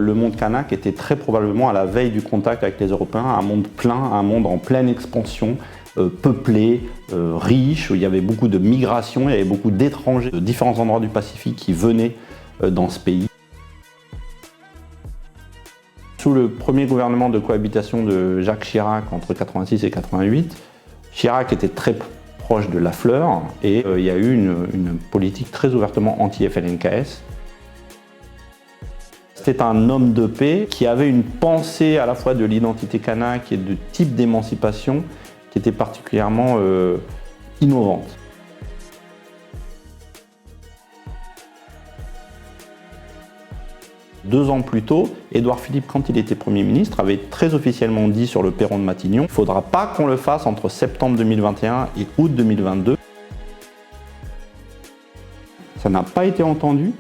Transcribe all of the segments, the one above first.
Le monde kanak était très probablement à la veille du contact avec les Européens, un monde plein, un monde en pleine expansion, peuplé, riche, où il y avait beaucoup de migration, il y avait beaucoup d'étrangers de différents endroits du Pacifique qui venaient dans ce pays. Sous le premier gouvernement de cohabitation de Jacques Chirac entre 86 et 88, Chirac était très proche de Lafleur et il y a eu une politique très ouvertement anti-FLNKS. C'était un homme de paix qui avait une pensée à la fois de l'identité kanak et de type d'émancipation qui était particulièrement innovante. Deux ans plus tôt, Édouard Philippe, quand il était Premier ministre, avait très officiellement dit sur le perron de Matignon « Il ne faudra pas qu'on le fasse entre septembre 2021 et août 2022 ». Ça n'a pas été entendu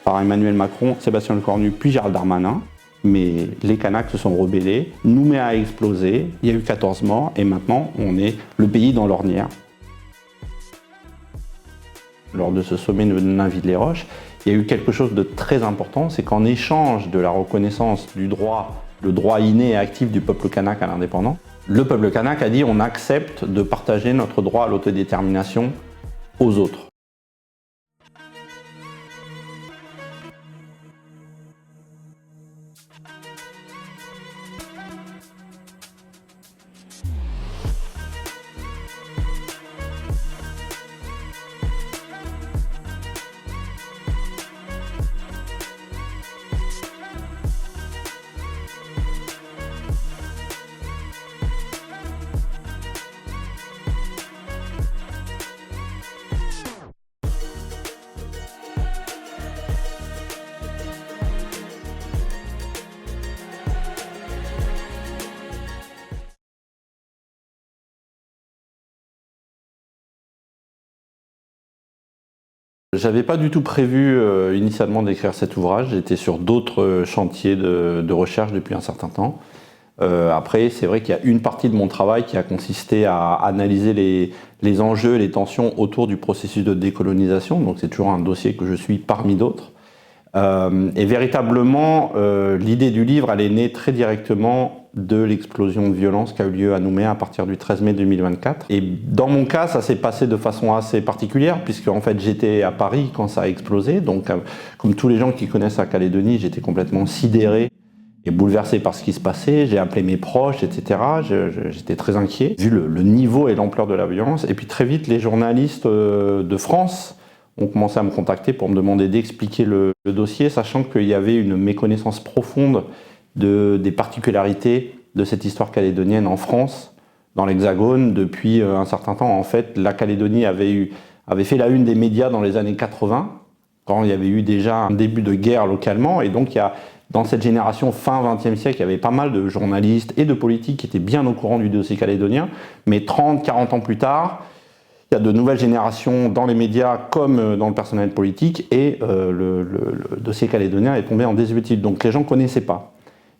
par Emmanuel Macron, Sébastien Lecornu, puis Gérald Darmanin. Mais les Kanaks se sont rebellés, Nouméa a explosé, il y a eu 14 morts et maintenant on est le pays dans l'ornière. Lors de ce sommet de Nainville-les-Roches, il y a eu quelque chose de très important, c'est qu'en échange de la reconnaissance du droit, le droit inné et actif du peuple kanak à l'indépendance, le peuple kanak a dit on accepte de partager notre droit à l'autodétermination aux autres. J'avais pas du tout prévu initialement d'écrire cet ouvrage, j'étais sur d'autres chantiers de recherche depuis un certain temps. Après, c'est vrai qu'il y a une partie de mon travail qui a consisté à analyser les enjeux et les tensions autour du processus de décolonisation, donc c'est toujours un dossier que je suis parmi d'autres. Et véritablement, l'idée du livre, elle est née très directement de l'explosion de violence qui a eu lieu à Nouméa à partir du 13 mai 2024. Et dans mon cas, ça s'est passé de façon assez particulière, puisque en fait j'étais à Paris quand ça a explosé. Donc, comme tous les gens qui connaissent la Calédonie, j'étais complètement sidéré et bouleversé par ce qui se passait. J'ai appelé mes proches, etc. J'étais très inquiet, vu le niveau et l'ampleur de la violence. Et puis très vite, les journalistes de France ont commencé à me contacter pour me demander d'expliquer le dossier, sachant qu'il y avait une méconnaissance profonde des particularités de cette histoire calédonienne en France, dans l'Hexagone. Depuis un certain temps, en fait, la Calédonie avait fait la une des médias dans les années 80, quand il y avait eu déjà un début de guerre localement, et donc dans cette génération fin XXe siècle, il y avait pas mal de journalistes et de politiques qui étaient bien au courant du dossier calédonien, mais 30, 40 ans plus tard, il y a de nouvelles générations dans les médias comme dans le personnel politique et le dossier calédonien est tombé en désuétude. Donc les gens ne connaissaient pas.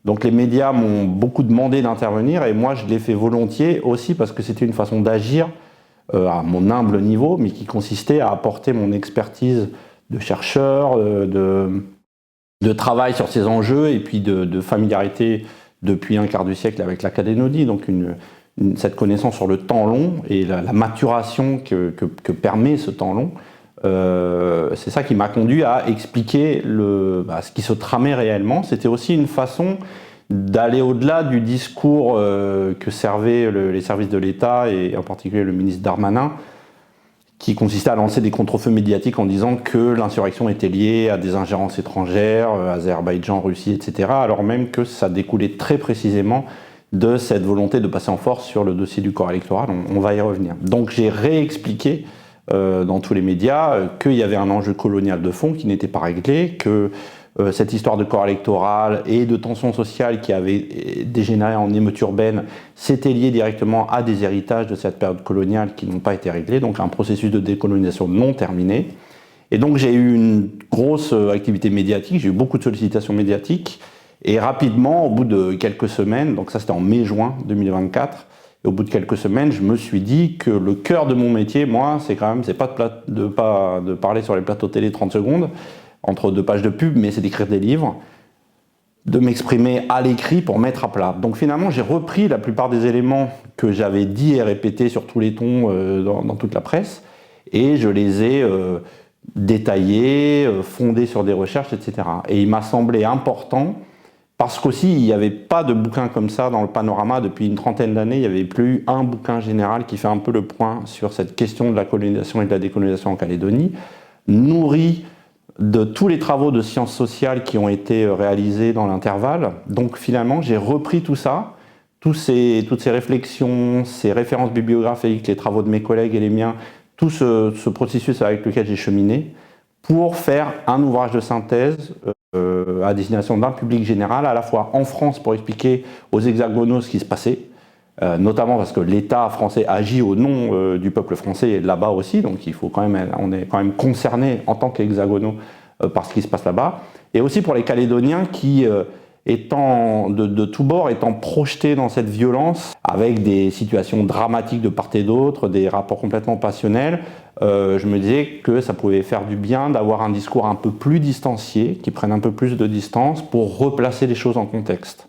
Donc les médias m'ont beaucoup demandé d'intervenir et moi je l'ai fait volontiers aussi parce que c'était une façon d'agir à mon humble niveau, mais qui consistait à apporter mon expertise de chercheur, de travail sur ces enjeux et puis de familiarité depuis un quart du siècle avec la Calédonie. Donc cette connaissance sur le temps long et la maturation que permet ce temps long, c'est ça qui m'a conduit à expliquer ce qui se tramait réellement. C'était aussi une façon d'aller au-delà du discours que servaient les services de l'État et en particulier le ministre Darmanin, qui consistait à lancer des contre-feux médiatiques en disant que l'insurrection était liée à des ingérences étrangères, Azerbaïdjan, Russie, etc., alors même que ça découlait très précisément de cette volonté de passer en force sur le dossier du corps électoral. On va y revenir. Donc j'ai réexpliqué dans tous les médias qu'il y avait un enjeu colonial de fond qui n'était pas réglé, que cette histoire de corps électoral et de tensions sociales qui avaient dégénéré en émeutes urbaines, c'était lié directement à des héritages de cette période coloniale qui n'ont pas été réglés, donc un processus de décolonisation non terminé. Et donc j'ai eu une grosse activité médiatique, j'ai eu beaucoup de sollicitations médiatiques, et rapidement, au bout de quelques semaines, donc ça c'était en mai-juin 2024, et au bout de quelques semaines, je me suis dit que le cœur de mon métier, moi, c'est pas de parler sur les plateaux télé 30 secondes, entre deux pages de pub, mais c'est d'écrire des livres. de m'exprimer à l'écrit pour mettre à plat. Donc finalement, j'ai repris la plupart des éléments que j'avais dit et répétés sur tous les tons dans toute la presse, et je les ai détaillés, fondés sur des recherches, etc. Et il m'a semblé important, parce qu'aussi, il n'y avait pas de bouquin comme ça dans le panorama depuis une trentaine d'années. Il n'y avait plus eu un bouquin général qui fait un peu le point sur cette question de la colonisation et de la décolonisation en Calédonie, nourri de tous les travaux de sciences sociales qui ont été réalisés dans l'intervalle. Donc finalement, j'ai repris tout ça, toutes ces réflexions, ces références bibliographiques, les travaux de mes collègues et les miens, tout ce processus avec lequel j'ai cheminé, pour faire un ouvrage de synthèse à destination d'un public général, à la fois en France pour expliquer aux hexagonaux ce qui se passait, notamment parce que l'État français agit au nom du peuple français là-bas aussi, donc il faut quand même, on est quand même concerné en tant qu'hexagonaux par ce qui se passe là-bas, et aussi pour les Calédoniens qui, étant de tous bords, étant projetés dans cette violence, avec des situations dramatiques de part et d'autre, des rapports complètement passionnels, je me disais que ça pouvait faire du bien d'avoir un discours un peu plus distancié, qui prenne un peu plus de distance pour replacer les choses en contexte.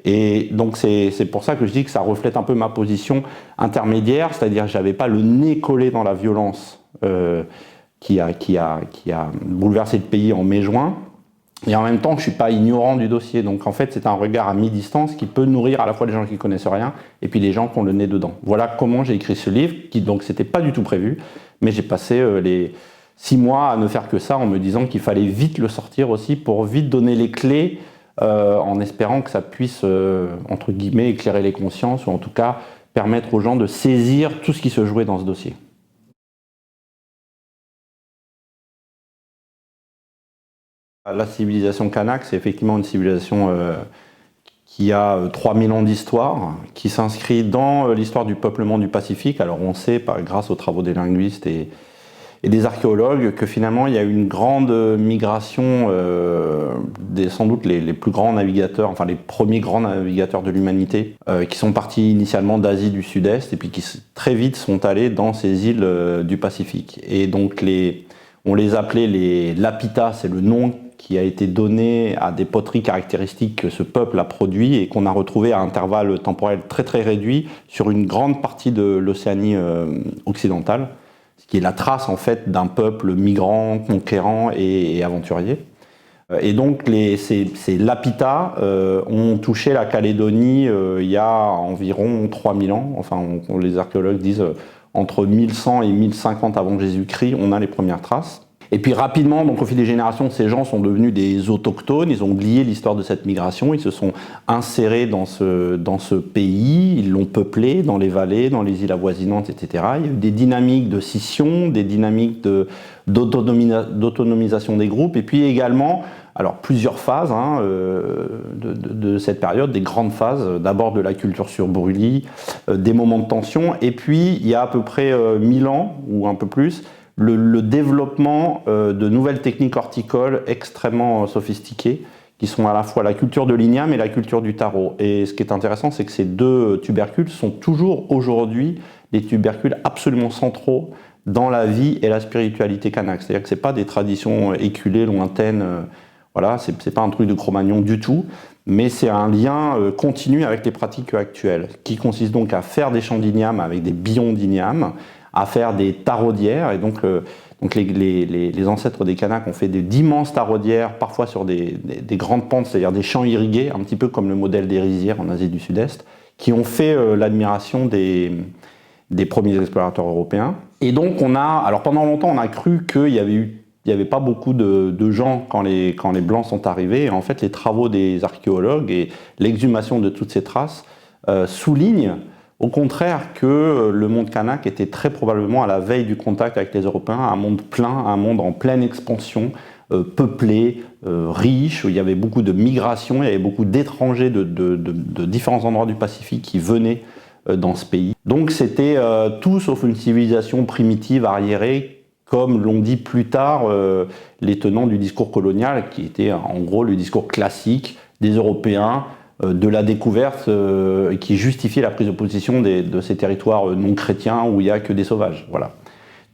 Et donc c'est pour ça que je dis que ça reflète un peu ma position intermédiaire, c'est-à-dire que je n'avais pas le nez collé dans la violence qui a bouleversé le pays en mai-juin, et en même temps je ne suis pas ignorant du dossier. Donc en fait c'est un regard à mi-distance qui peut nourrir à la fois les gens qui ne connaissent rien et puis les gens qui ont le nez dedans. Voilà comment j'ai écrit ce livre, qui donc c'était pas du tout prévu, mais j'ai passé les 6 mois à ne faire que ça en me disant qu'il fallait vite le sortir aussi pour vite donner les clés, en espérant que ça puisse, entre guillemets, éclairer les consciences, ou en tout cas permettre aux gens de saisir tout ce qui se jouait dans ce dossier. La civilisation kanak, c'est effectivement une civilisation qui a 3000 ans d'histoire, qui s'inscrit dans l'histoire du peuplement du Pacifique. Alors on sait, grâce aux travaux des linguistes et des archéologues, que finalement il y a eu une grande migration sans doute les plus grands navigateurs, enfin les premiers grands navigateurs de l'humanité, qui sont partis initialement d'Asie du Sud-Est et puis qui très vite sont allés dans ces îles du Pacifique. Et donc on les appelait les Lapita, c'est le nom qui a été donné à des poteries caractéristiques que ce peuple a produit et qu'on a retrouvé à intervalles temporels très très réduits sur une grande partie de l'Océanie occidentale, ce qui est la trace en fait d'un peuple migrant, conquérant et aventurier. Et donc ces Lapita ont touché la Calédonie il y a environ 3000 ans, enfin les archéologues disent entre 1100 et 1050 avant Jésus-Christ, on a les premières traces. Et puis rapidement, donc au fil des générations, ces gens sont devenus des autochtones, ils ont oublié l'histoire de cette migration, ils se sont insérés dans ce pays, ils l'ont peuplé dans les vallées, dans les îles avoisinantes, etc. Il y a eu des dynamiques de scission, des dynamiques d'autonomisation des groupes, et puis également, alors plusieurs phases de cette période, des grandes phases, d'abord de la culture sur brûlis, des moments de tension, et puis il y a à peu près 1000 ans, ou un peu plus, le développement de nouvelles techniques horticoles extrêmement sophistiquées, qui sont à la fois la culture de l'igname et la culture du taro. Et ce qui est intéressant, c'est que ces deux tubercules sont toujours aujourd'hui des tubercules absolument centraux dans la vie et la spiritualité kanak. C'est-à-dire que ce n'est pas des traditions éculées, lointaines, voilà, c'est pas un truc de Cro-Magnon du tout, mais c'est un lien continu avec les pratiques actuelles, qui consiste donc à faire des champs d'igname avec des billons d'igname, à faire des taraudières, et donc les ancêtres des Kanaks ont fait d'immenses taraudières, parfois sur des grandes pentes, c'est-à-dire des champs irrigués, un petit peu comme le modèle des rizières en Asie du Sud-Est, qui ont fait l'admiration des premiers explorateurs européens. Et donc alors pendant longtemps on a cru qu'il y avait pas beaucoup de gens quand les Blancs sont arrivés, et en fait les travaux des archéologues et l'exhumation de toutes ces traces soulignent au contraire que le monde kanak était très probablement à la veille du contact avec les Européens, un monde plein, un monde en pleine expansion, peuplé, riche, où il y avait beaucoup de migration, il y avait beaucoup d'étrangers de différents endroits du Pacifique qui venaient dans ce pays. Donc c'était tout sauf une civilisation primitive, arriérée, comme l'ont dit plus tard les tenants du discours colonial, qui était en gros le discours classique des Européens, de la découverte qui justifiait la prise de position de ces territoires non chrétiens où il n'y a que des sauvages. Voilà.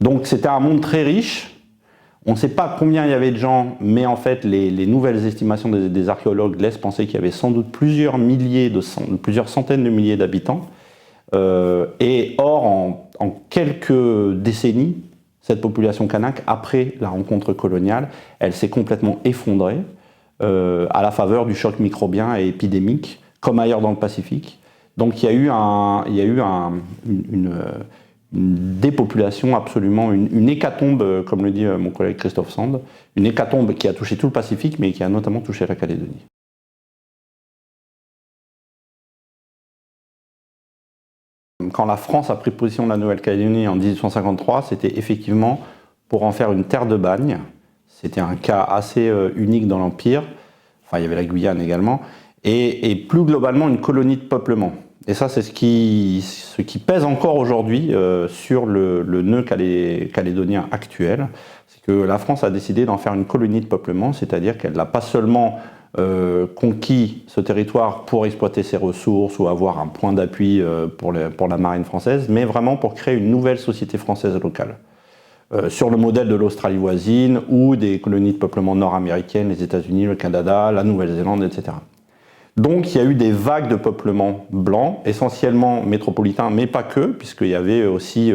Donc c'était un monde très riche. On ne sait pas combien il y avait de gens, mais en fait, les nouvelles estimations des archéologues laissent penser qu'il y avait sans doute plusieurs centaines de milliers d'habitants. Et or, en quelques décennies, cette population kanak, après la rencontre coloniale, elle s'est complètement effondrée à la faveur du choc microbien et épidémique, comme ailleurs dans le Pacifique. Donc il y a eu une dépopulation absolument, une hécatombe, comme le dit mon collègue Christophe Sand, une hécatombe qui a touché tout le Pacifique, mais qui a notamment touché la Calédonie. Quand la France a pris position de la Nouvelle-Calédonie en 1853, c'était effectivement pour en faire une terre de bagne. C'était un cas assez unique dans l'Empire. Enfin, il y avait la Guyane également. Et plus globalement, une colonie de peuplement. Et ça, c'est ce qui pèse encore aujourd'hui sur le nœud calédonien actuel. C'est que la France a décidé d'en faire une colonie de peuplement, c'est-à-dire qu'elle n'a pas seulement conquis ce territoire pour exploiter ses ressources ou avoir un point d'appui pour la marine française, mais vraiment pour créer une nouvelle société française locale. Sur le modèle de l'Australie voisine ou des colonies de peuplement nord-américaines, les États-Unis, le Canada, la Nouvelle-Zélande, etc. Donc il y a eu des vagues de peuplement blanc, essentiellement métropolitains, mais pas que, puisqu'il y avait aussi,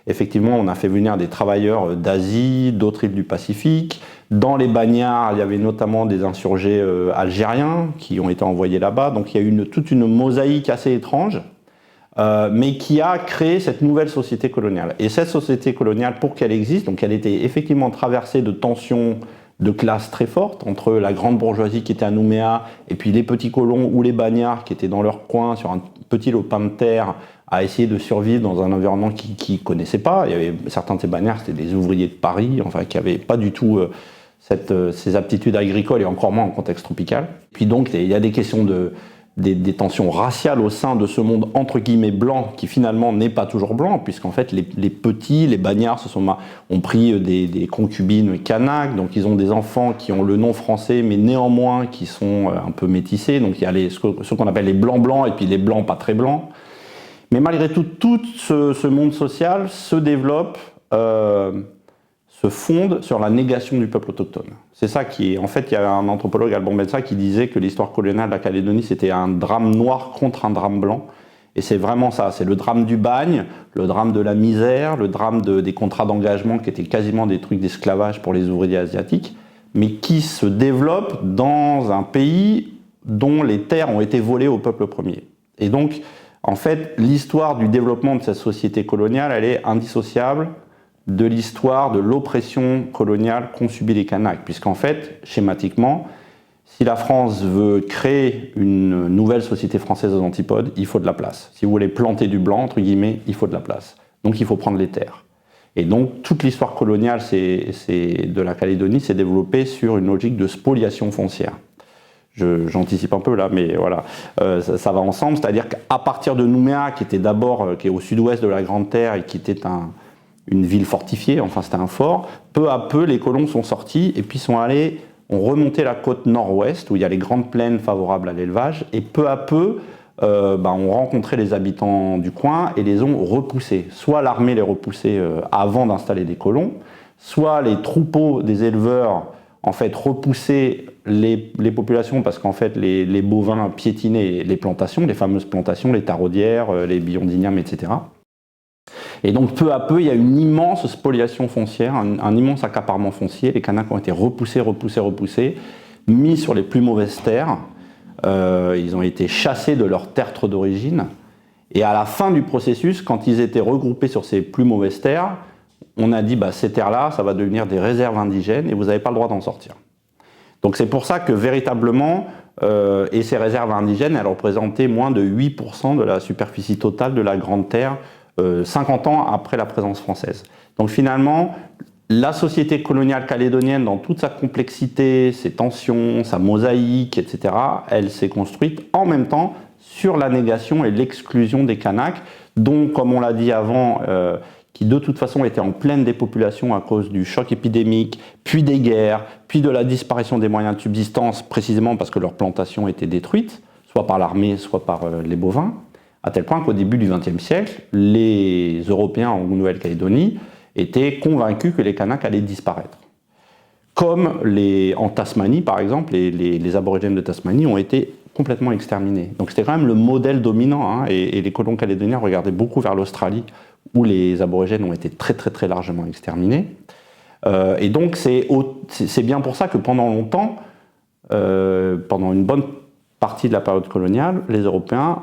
effectivement, on a fait venir des travailleurs d'Asie, d'autres îles du Pacifique. Dans les bagnards, il y avait notamment des insurgés algériens qui ont été envoyés là-bas. Donc il y a eu toute une mosaïque assez étrange, mais qui a créé cette nouvelle société coloniale. Et cette société coloniale, pour qu'elle existe, donc elle était effectivement traversée de tensions de classe très forte entre la grande bourgeoisie qui était à Nouméa et puis les petits colons ou les bagnards qui étaient dans leur coin sur un petit lopin de terre à essayer de survivre dans un environnement qu'ils ne connaissaient pas. Il y avait certains de ces bagnards, c'était des ouvriers de Paris, enfin qui n'avaient pas du tout ces aptitudes agricoles et encore moins en contexte tropical. Puis donc il y a des questions des tensions raciales au sein de ce monde entre guillemets blanc qui finalement n'est pas toujours blanc, puisqu'en fait les petits, les bagnards ont pris des concubines kanak, donc ils ont des enfants qui ont le nom français mais néanmoins qui sont un peu métissés, donc il y a ceux qu'on appelle les blancs blancs et puis les blancs pas très blancs. Mais malgré tout ce monde social se développe, se fonde sur la négation du peuple autochtone. C'est ça qui est... En fait, il y a un anthropologue, Alban Bensa, qui disait que l'histoire coloniale de la Calédonie, c'était un drame noir contre un drame blanc. Et c'est vraiment ça, c'est le drame du bagne, le drame de la misère, le drame des contrats d'engagement qui étaient quasiment des trucs d'esclavage pour les ouvriers asiatiques, mais qui se développent dans un pays dont les terres ont été volées au peuple premier. Et donc, en fait, l'histoire du développement de cette société coloniale, elle est indissociable de l'histoire de l'oppression coloniale qu'ont subi les Kanaks. Puisqu'en fait, schématiquement, si la France veut créer une nouvelle société française aux antipodes, il faut de la place. Si vous voulez planter du blanc, entre guillemets, il faut de la place. Donc il faut prendre les terres. Et donc toute l'histoire coloniale de la Calédonie s'est développée sur une logique de spoliation foncière. J'anticipe un peu là, mais voilà, ça va ensemble. C'est-à-dire qu'à partir de Nouméa, qui est au sud-ouest de la Grande Terre et qui était une ville fortifiée, enfin c'était un fort, peu à peu les colons sont sortis et puis ont remonté la côte nord-ouest où il y a les grandes plaines favorables à l'élevage et peu à peu ont rencontré les habitants du coin et les ont repoussés. Soit l'armée les repoussait avant d'installer des colons, soit les troupeaux des éleveurs en fait repoussaient les populations parce qu'en fait les bovins piétinaient les plantations, les fameuses plantations, les taraudières, les biondiniums, etc. Et donc peu à peu, il y a une immense spoliation foncière, un immense accaparement foncier. Les Kanaks ont été repoussés, mis sur les plus mauvaises terres. Ils ont été chassés de leurs terres d'origine. Et à la fin du processus, quand ils étaient regroupés sur ces plus mauvaises terres, on a dit ces terres-là, ça va devenir des réserves indigènes et vous n'avez pas le droit d'en sortir. Donc c'est pour ça que véritablement, et ces réserves indigènes, elles représentaient moins de 8% de la superficie totale de la Grande Terre 50 ans après la présence française. Donc finalement, la société coloniale calédonienne, dans toute sa complexité, ses tensions, sa mosaïque, etc., elle s'est construite en même temps sur la négation et l'exclusion des Kanaks, dont, comme on l'a dit avant, qui de toute façon étaient en pleine dépopulation à cause du choc épidémique, puis des guerres, puis de la disparition des moyens de subsistance, précisément parce que leurs plantations étaient détruites, soit par l'armée, soit par les bovins. À tel point qu'au début du XXe siècle, les Européens en Nouvelle-Calédonie étaient convaincus que les Kanaks allaient disparaître. comme en Tasmanie, par exemple, les aborigènes de Tasmanie ont été complètement exterminés. Donc c'était quand même le modèle dominant, hein, et les colons calédoniens regardaient beaucoup vers l'Australie, où les aborigènes ont été très très très largement exterminés. Et donc c'est bien pour ça que pendant longtemps, pendant une bonne partie de la période coloniale, les Européens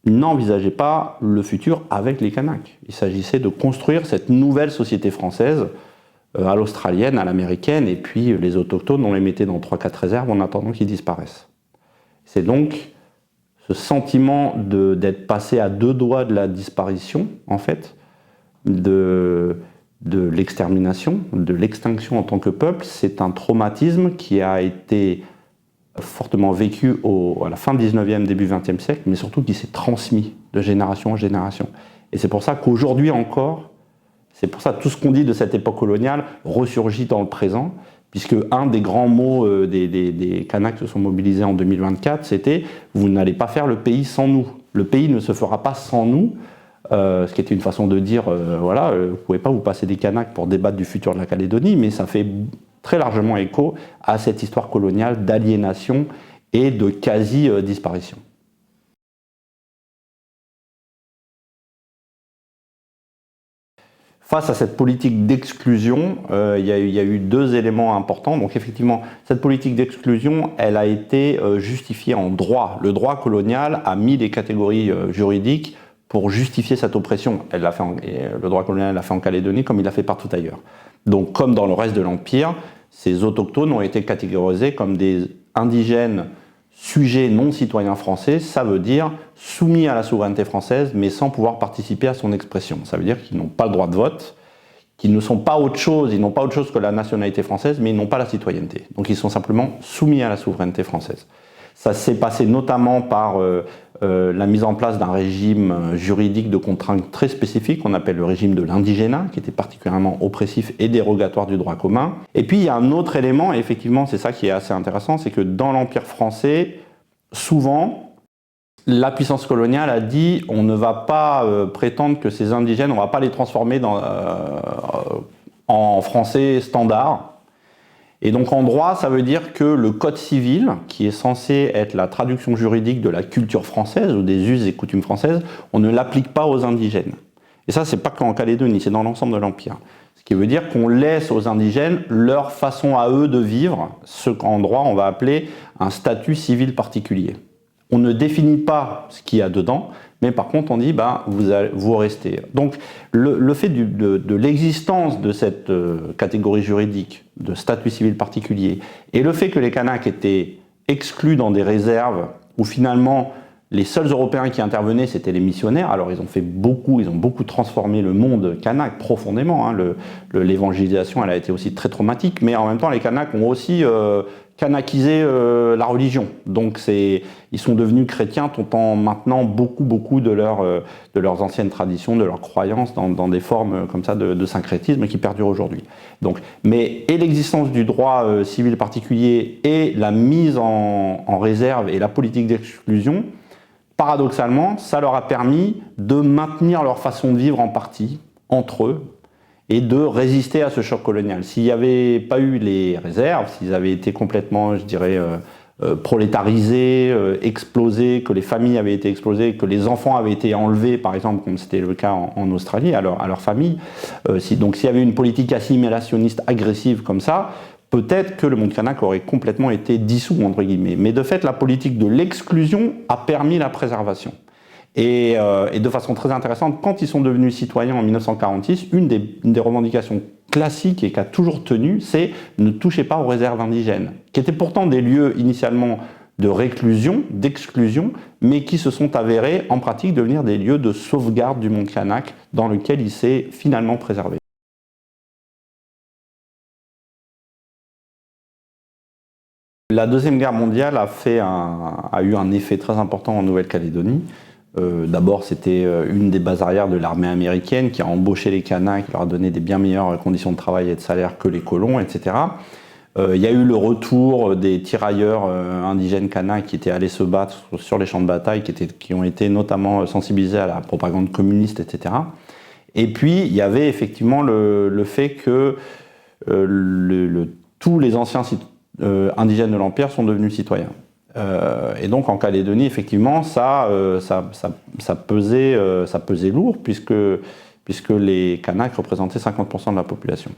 n'envisageaient pas le futur avec les Kanaks. Il s'agissait de construire cette nouvelle société française, à l'australienne, à l'américaine, et puis les autochtones, on les mettait dans 3-4 réserves en attendant qu'ils disparaissent. C'est donc ce sentiment d'être passé à 2 doigts de la disparition, en fait, de l'extermination, de l'extinction en tant que peuple. C'est un traumatisme qui a été fortement vécu à la fin 19e, début 20e siècle, mais surtout qui s'est transmis de génération en génération. Et c'est pour ça qu'aujourd'hui encore, c'est pour ça que tout ce qu'on dit de cette époque coloniale ressurgit dans le présent, puisque un des grands mots des Kanaks qui se sont mobilisés en 2024, c'était « vous n'allez pas faire le pays sans nous ». Le pays ne se fera pas sans nous, ce qui était une façon de dire voilà, vous ne pouvez pas vous passer des Kanaks pour débattre du futur de la Calédonie, mais ça fait très largement écho à cette histoire coloniale d'aliénation et de quasi-disparition. Face à cette politique d'exclusion, il y a eu 2 éléments importants. Donc effectivement, cette politique d'exclusion, elle a été justifiée en droit. Le droit colonial a mis des catégories juridiques pour justifier cette oppression. Le droit colonial l'a fait en Calédonie comme il l'a fait partout ailleurs. Donc comme dans le reste de l'Empire, ces autochtones ont été catégorisés comme des indigènes sujets non citoyens français, ça veut dire soumis à la souveraineté française, mais sans pouvoir participer à son expression. Ça veut dire qu'ils n'ont pas le droit de vote, qu'ils ne sont pas autre chose, ils n'ont pas autre chose que la nationalité française, mais ils n'ont pas la citoyenneté. Donc ils sont simplement soumis à la souveraineté française. Ça s'est passé notamment par la mise en place d'un régime juridique de contraintes très spécifique, qu'on appelle le régime de l'indigénat, qui était particulièrement oppressif et dérogatoire du droit commun. Et puis il y a un autre élément, et effectivement c'est ça qui est assez intéressant, c'est que dans l'Empire français, souvent, la puissance coloniale a dit on ne va pas prétendre que ces indigènes, on ne va pas les transformer en français standard. Et donc en droit, ça veut dire que le code civil, qui est censé être la traduction juridique de la culture française ou des us et coutumes françaises, on ne l'applique pas aux indigènes. Et ça, c'est pas qu'en Calédonie, c'est dans l'ensemble de l'Empire. Ce qui veut dire qu'on laisse aux indigènes leur façon à eux de vivre, ce qu'en droit on va appeler un statut civil particulier. On ne définit pas ce qu'il y a dedans, mais par contre on dit vous restez. Donc le fait de l'existence de cette catégorie juridique, de statut civil particulier, et le fait que les Kanaks étaient exclus dans des réserves où finalement les seuls Européens qui intervenaient, c'était les missionnaires. Alors ils ont beaucoup transformé le monde kanak profondément. Hein. L'évangélisation, elle a été aussi très traumatique, mais en même temps, les Kanaks ont aussi kanakisé la religion. Donc ils sont devenus chrétiens tout en maintenant beaucoup de leurs anciennes traditions, de leurs croyances dans des formes comme ça de syncrétisme qui perdurent aujourd'hui. Mais l'existence du droit civil particulier et la mise en réserve et la politique d'exclusion, paradoxalement, ça leur a permis de maintenir leur façon de vivre en partie, entre eux, et de résister à ce choc colonial. S'il n'y avait pas eu les réserves, s'ils avaient été complètement, je dirais, prolétarisés, explosés, que les familles avaient été explosées, que les enfants avaient été enlevés, par exemple, comme c'était le cas en Australie, à leur famille, donc s'il y avait une politique assimilationniste agressive comme ça, peut-être que le monde kanak aurait complètement été dissous, entre guillemets. Mais de fait, la politique de l'exclusion a permis la préservation. Et de façon très intéressante, quand ils sont devenus citoyens en 1946, une des revendications classiques et qui a toujours tenu, c'est « ne touchez pas aux réserves indigènes », qui étaient pourtant des lieux initialement de réclusion, d'exclusion, mais qui se sont avérés en pratique devenir des lieux de sauvegarde du monde kanak dans lequel il s'est finalement préservé. La Deuxième Guerre mondiale a eu un effet très important en Nouvelle-Calédonie. D'abord, c'était une des bases arrières de l'armée américaine qui a embauché les Kanaks, qui leur a donné des bien meilleures conditions de travail et de salaire que les colons, etc. Il y a eu le retour des tirailleurs indigènes Kanaks qui étaient allés se battre sur les champs de bataille, qui ont été notamment sensibilisés à la propagande communiste, etc. Et puis, il y avait effectivement le fait que tous les anciens indigènes de l'Empire sont devenus citoyens. Et donc en Calédonie, effectivement, ça pesait lourd, puisque les Kanaks représentaient 50% de la population.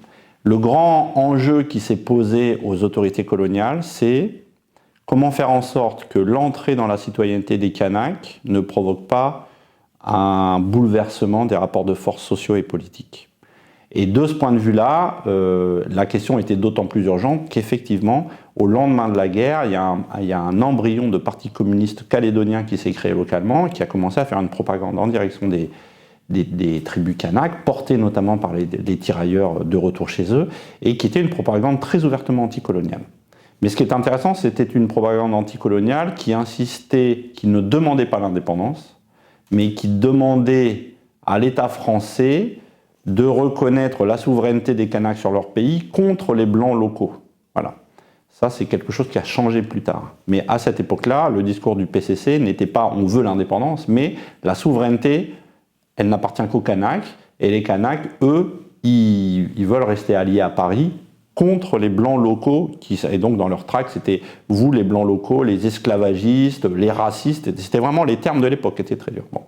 Le grand enjeu qui s'est posé aux autorités coloniales, c'est comment faire en sorte que l'entrée dans la citoyenneté des Kanaks ne provoque pas un bouleversement des rapports de force sociaux et politiques. Et de ce point de vue-là, la question était d'autant plus urgente qu'effectivement, au lendemain de la guerre, il y a un embryon de parti communiste calédonien qui s'est créé localement, qui a commencé à faire une propagande en direction des tribus Kanaks, portée notamment par les tirailleurs de retour chez eux, et qui était une propagande très ouvertement anticoloniale. Mais ce qui est intéressant, c'était une propagande anticoloniale qui insistait, qui ne demandait pas l'indépendance, mais qui demandait à l'État français de reconnaître la souveraineté des Kanaks sur leur pays contre les Blancs locaux. Voilà. Ça, c'est quelque chose qui a changé plus tard. Mais à cette époque-là, le discours du PCC n'était pas « on veut l'indépendance », mais la souveraineté, elle n'appartient qu'aux Kanaks, et les Kanaks, eux, ils veulent rester alliés à Paris contre les Blancs locaux, et donc dans leur tract, c'était « vous, les Blancs locaux, les esclavagistes, les racistes », c'était vraiment les termes de l'époque qui étaient très durs. Bon.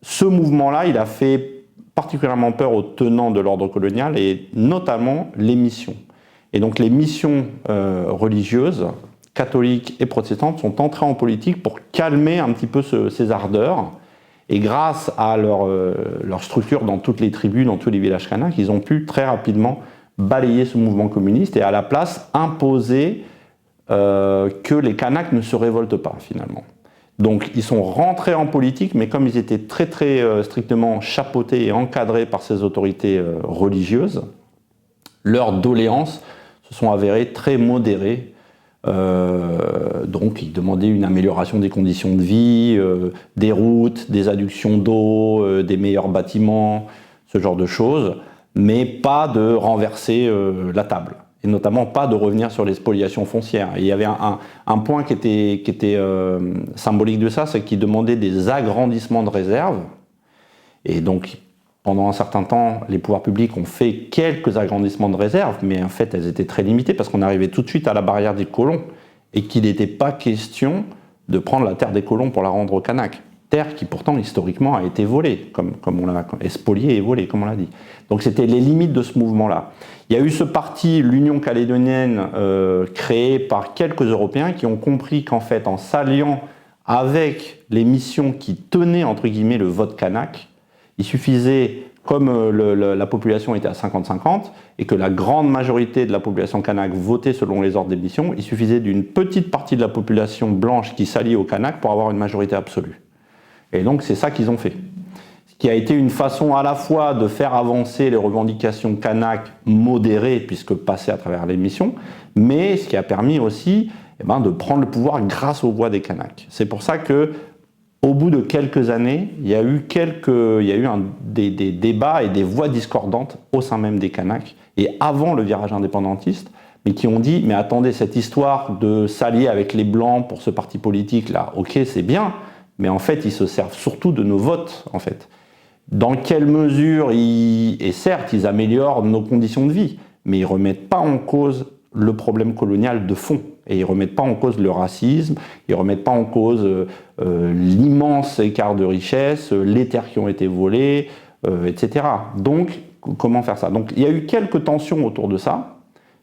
Ce mouvement-là, il a fait particulièrement peur aux tenants de l'ordre colonial, et notamment les missions. Et donc les missions religieuses, catholiques et protestantes, sont entrées en politique pour calmer un petit peu ces ardeurs. Et grâce à leur structure dans toutes les tribus, dans tous les villages kanaks, ils ont pu très rapidement balayer ce mouvement communiste et à la place imposer que les Kanaks ne se révoltent pas finalement. Donc ils sont rentrés en politique, mais comme ils étaient très strictement chapeautés et encadrés par ces autorités religieuses, leurs doléances se sont avérées très modérées. Donc ils demandaient une amélioration des conditions de vie, des routes, des adductions d'eau, des meilleurs bâtiments, ce genre de choses, mais pas de renverser la table. Et notamment pas de revenir sur les spoliations foncières. Et il y avait un point qui était symbolique de ça, c'est qu'ils demandaient des agrandissements de réserves. Et donc, pendant un certain temps, les pouvoirs publics ont fait quelques agrandissements de réserves, mais en fait, elles étaient très limitées parce qu'on arrivait tout de suite à la barrière des colons et qu'il n'était pas question de prendre la terre des colons pour la rendre aux Kanaks. Terre qui pourtant historiquement a été volée, comme on l'a spoliée et volée, comme on l'a dit. Donc c'était les limites de ce mouvement-là. Il y a eu ce parti, l'Union calédonienne, créé par quelques Européens qui ont compris qu'en fait, en s'alliant avec les missions qui tenaient entre guillemets le vote kanak, il suffisait, comme la population était à 50-50 et que la grande majorité de la population kanak votait selon les ordres des missions, il suffisait d'une petite partie de la population blanche qui s'allie aux Kanaks pour avoir une majorité absolue. Et donc c'est ça qu'ils ont fait. Ce qui a été une façon à la fois de faire avancer les revendications kanak modérées, puisque passées à travers les missions, mais ce qui a permis aussi de prendre le pouvoir grâce aux voix des Kanaks. C'est pour ça que au bout de quelques années, il y a eu des débats et des voix discordantes au sein même des Kanaks, et avant le virage indépendantiste, mais qui ont dit « mais attendez, cette histoire de s'allier avec les Blancs pour ce parti politique-là, ok, c'est bien, mais en fait, ils se servent surtout de nos votes, en fait. Dans quelle mesure, et certes, ils améliorent nos conditions de vie, mais ils ne remettent pas en cause le problème colonial de fond. Et ils ne remettent pas en cause le racisme, ils ne remettent pas en cause l'immense écart de richesse, les terres qui ont été volées, etc. Donc, comment faire ça? Donc, il y a eu quelques tensions autour de ça,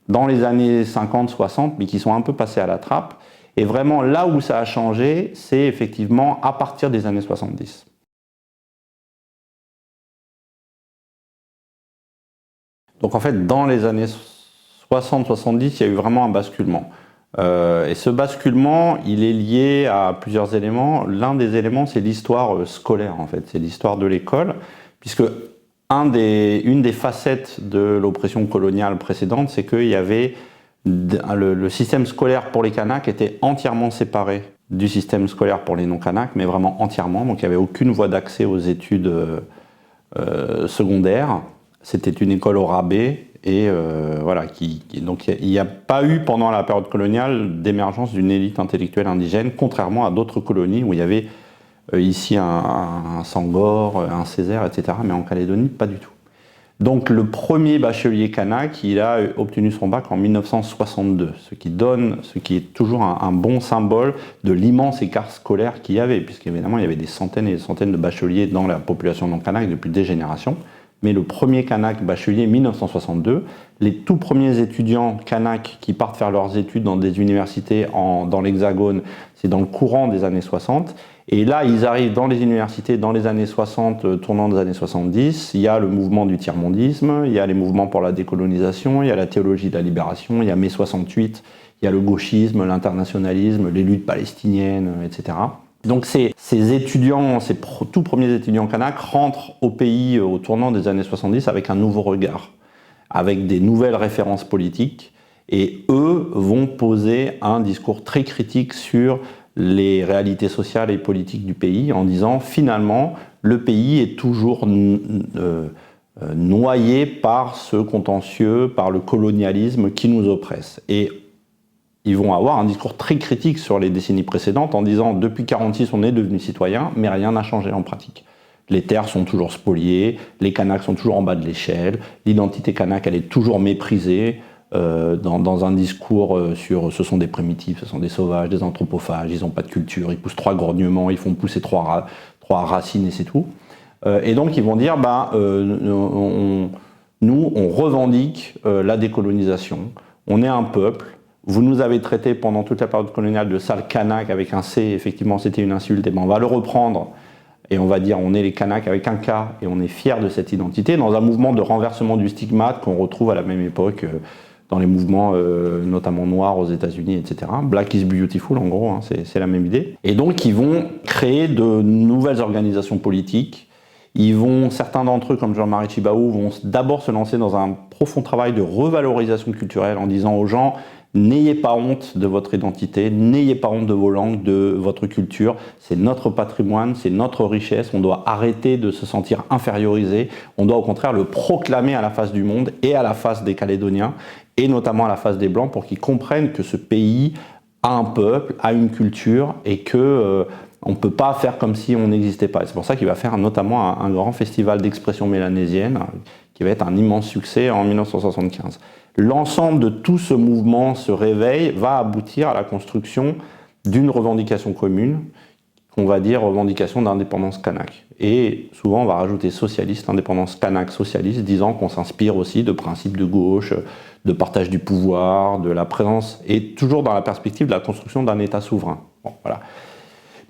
dans les années 50-60, mais qui sont un peu passées à la trappe. Et vraiment, là où ça a changé, c'est effectivement à partir des années 70. Donc en fait, dans les années 60-70, il y a eu vraiment un basculement. Et ce basculement, il est lié à plusieurs éléments. L'un des éléments, c'est l'histoire scolaire, en fait. C'est l'histoire de l'école, puisque une des facettes de l'oppression coloniale précédente, c'est qu'il y avait le système scolaire pour les Kanaks était entièrement séparé du système scolaire pour les non-Kanaks, mais vraiment entièrement. Donc il n'y avait aucune voie d'accès aux études secondaires. C'était une école au rabais. Et voilà, donc il n'y a pas eu pendant la période coloniale d'émergence d'une élite intellectuelle indigène, contrairement à d'autres colonies où il y avait ici un Sangor, un Césaire, etc. Mais en Calédonie, pas du tout. Donc le premier bachelier kanak, il a obtenu son bac en 1962, ce qui est toujours un bon symbole de l'immense écart scolaire qu'il y avait, puisqu'évidemment il y avait des centaines et des centaines de bacheliers dans la population non kanak depuis des générations. Mais le premier kanak bachelier 1962, les tout premiers étudiants kanak qui partent faire leurs études dans des universités dans l'Hexagone, c'est dans le courant des années 60. Et là, ils arrivent dans les universités dans les années 60, tournant des années 70. Il y a le mouvement du tiers-mondisme, il y a les mouvements pour la décolonisation, il y a la théologie de la libération, il y a mai 68, il y a le gauchisme, l'internationalisme, les luttes palestiniennes, etc. Donc ces étudiants, ces tout premiers étudiants kanak rentrent au pays au tournant des années 70 avec un nouveau regard, avec des nouvelles références politiques, et eux vont poser un discours très critique sur les réalités sociales et politiques du pays en disant finalement le pays est toujours noyé par ce contentieux, par le colonialisme qui nous oppresse. Et ils vont avoir un discours très critique sur les décennies précédentes en disant depuis 1946 on est devenu citoyen, mais rien n'a changé en pratique. Les terres sont toujours spoliées, les Kanaks sont toujours en bas de l'échelle, l'identité kanak elle est toujours méprisée dans un discours sur ce sont des primitifs, ce sont des sauvages, des anthropophages, ils n'ont pas de culture, ils poussent 3 grognements, ils font pousser 3 racines et c'est tout. Et donc ils vont dire nous on revendique la décolonisation, on est un peuple. Vous nous avez traité pendant toute la période coloniale de sale kanak avec un C, effectivement c'était une insulte, et ben on va le reprendre et on va dire on est les Kanaks avec un K et on est fiers de cette identité dans un mouvement de renversement du stigmate qu'on retrouve à la même époque dans les mouvements notamment noirs aux États-Unis, etc. Black is beautiful en gros, hein, c'est la même idée. Et donc ils vont créer de nouvelles organisations politiques. Certains d'entre eux, comme Jean-Marie Tjibaou, vont d'abord se lancer dans un profond travail de revalorisation culturelle en disant aux gens n'ayez pas honte de votre identité, n'ayez pas honte de vos langues, de votre culture, c'est notre patrimoine, c'est notre richesse, on doit arrêter de se sentir infériorisé, on doit au contraire le proclamer à la face du monde et à la face des Calédoniens, et notamment à la face des Blancs, pour qu'ils comprennent que ce pays a un peuple, a une culture, et que on ne peut pas faire comme si on n'existait pas. Et c'est pour ça qu'il va faire notamment un grand festival d'expression mélanésienne, qui va être un immense succès en 1975. L'ensemble de tout ce mouvement, ce réveil, va aboutir à la construction d'une revendication commune, qu'on va dire revendication d'indépendance kanak. Et souvent on va rajouter socialiste, indépendance kanak socialiste, disant qu'on s'inspire aussi de principes de gauche, de partage du pouvoir, de la présence, et toujours dans la perspective de la construction d'un État souverain. Bon, voilà.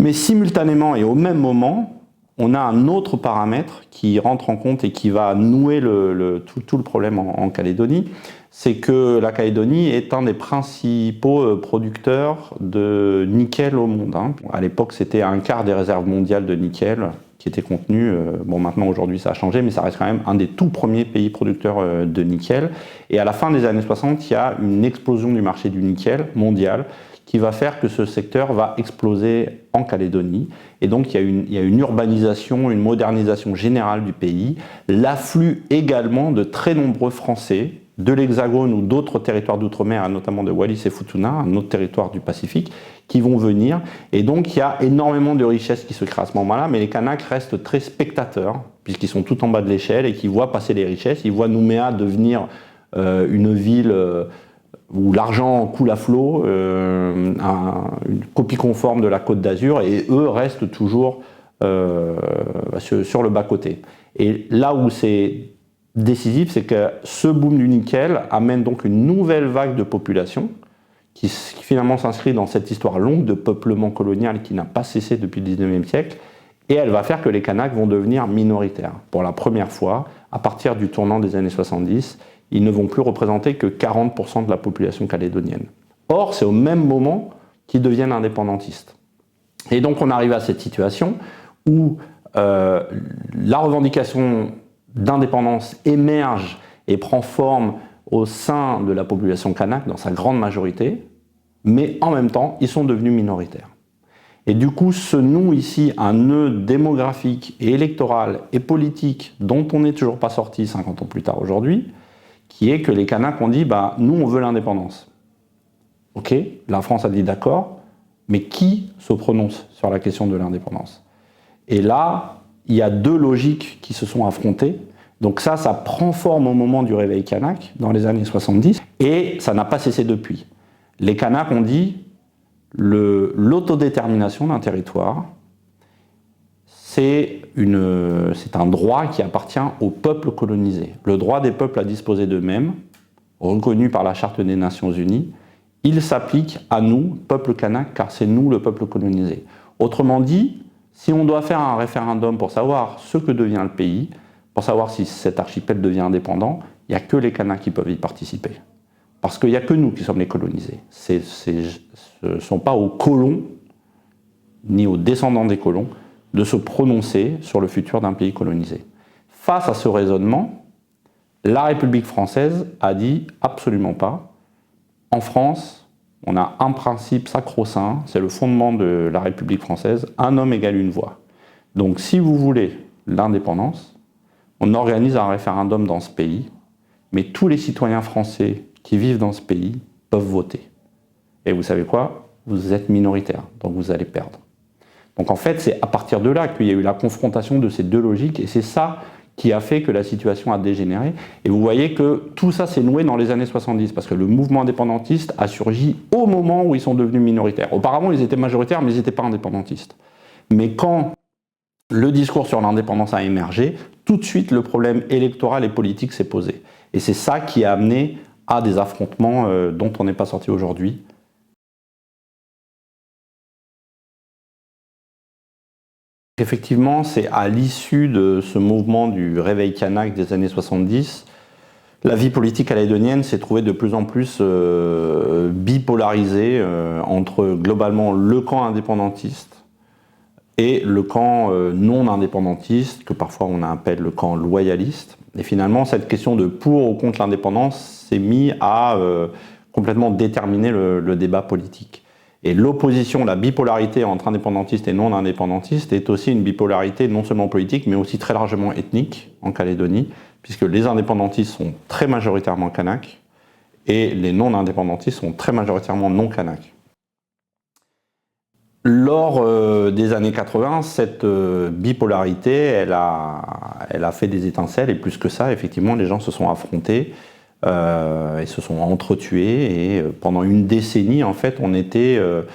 Mais simultanément et au même moment, on a un autre paramètre qui rentre en compte et qui va nouer tout le problème en Calédonie, c'est que la Calédonie est un des principaux producteurs de nickel au monde. Hein. À l'époque, c'était un quart des réserves mondiales de nickel qui étaient contenues. Bon, maintenant, aujourd'hui, ça a changé, mais ça reste quand même un des tout premiers pays producteurs de nickel. Et à la fin des années 60, il y a une explosion du marché du nickel mondial qui va faire que ce secteur va exploser en Calédonie. Et donc il y a une urbanisation, une modernisation générale du pays, l'afflux également de très nombreux Français de l'Hexagone ou d'autres territoires d'outre-mer, notamment de Wallis et Futuna, un autre territoire du Pacifique, qui vont venir. Et donc il y a énormément de richesses qui se créent à ce moment-là, mais les Kanaks restent très spectateurs, puisqu'ils sont tout en bas de l'échelle et qu'ils voient passer les richesses. Ils voient Nouméa devenir une ville où l'argent coule à flot, une copie conforme de la Côte d'Azur, et eux restent toujours sur le bas-côté. Et là où c'est décisif, c'est que ce boom du nickel amène donc une nouvelle vague de population qui finalement s'inscrit dans cette histoire longue de peuplement colonial qui n'a pas cessé depuis le 19e siècle, et elle va faire que les Kanaks vont devenir minoritaires. Pour la première fois, à partir du tournant des années 70, ils ne vont plus représenter que 40% de la population calédonienne. Or, c'est au même moment qu'ils deviennent indépendantistes. Et donc on arrive à cette situation où la revendication d'indépendance émerge et prend forme au sein de la population kanak, dans sa grande majorité, mais en même temps, ils sont devenus minoritaires. Et du coup, se noue ici un nœud démographique et électoral et politique dont on n'est toujours pas sorti 50 ans plus tard aujourd'hui, qui est que les Kanaks ont dit nous on veut l'indépendance. Ok, la France a dit d'accord, mais qui se prononce sur la question de l'indépendance? Et là, il y a deux logiques qui se sont affrontées. Donc ça prend forme au moment du réveil kanak, dans les années 70, et ça n'a pas cessé depuis. Les Kanaks ont dit l'autodétermination d'un territoire, c'est un droit qui appartient au peuple colonisé. Le droit des peuples à disposer d'eux-mêmes, reconnu par la Charte des Nations Unies, il s'applique à nous, peuple kanak, car c'est nous le peuple colonisé. Autrement dit, si on doit faire un référendum pour savoir ce que devient le pays, pour savoir si cet archipel devient indépendant, il n'y a que les Kanaks qui peuvent y participer. Parce qu'il n'y a que nous qui sommes les colonisés. Ce ne sont pas aux colons, ni aux descendants des colons, de se prononcer sur le futur d'un pays colonisé. Face à ce raisonnement, la République française a dit absolument pas. En France, on a un principe sacro-saint, c'est le fondement de la République française, un homme égale une voix. Donc si vous voulez l'indépendance, on organise un référendum dans ce pays, mais tous les citoyens français qui vivent dans ce pays peuvent voter. Et vous savez quoi? Vous êtes minoritaire, donc vous allez perdre. Donc en fait, c'est à partir de là qu'il y a eu la confrontation de ces deux logiques, et c'est ça qui a fait que la situation a dégénéré. Et vous voyez que tout ça s'est noué dans les années 70, parce que le mouvement indépendantiste a surgi au moment où ils sont devenus minoritaires. Auparavant, ils étaient majoritaires, mais ils n'étaient pas indépendantistes. Mais quand le discours sur l'indépendance a émergé, tout de suite, le problème électoral et politique s'est posé. Et c'est ça qui a amené à des affrontements dont on n'est pas sorti aujourd'hui. Effectivement, c'est à l'issue de ce mouvement du réveil kanak des années 70, la vie politique calédonienne s'est trouvée de plus en plus bipolarisée entre globalement le camp indépendantiste et le camp non indépendantiste, que parfois on appelle le camp loyaliste. Et finalement, cette question de pour ou contre l'indépendance s'est mise à complètement déterminer le débat politique. Et l'opposition, la bipolarité entre indépendantistes et non indépendantistes est aussi une bipolarité non seulement politique, mais aussi très largement ethnique en Calédonie, puisque les indépendantistes sont très majoritairement kanaks et les non indépendantistes sont très majoritairement non kanaks. Lors des années 80, cette bipolarité, elle a fait des étincelles, et plus que ça, effectivement, les gens se sont affrontés. Et se sont entretués, et pendant une décennie, en fait, il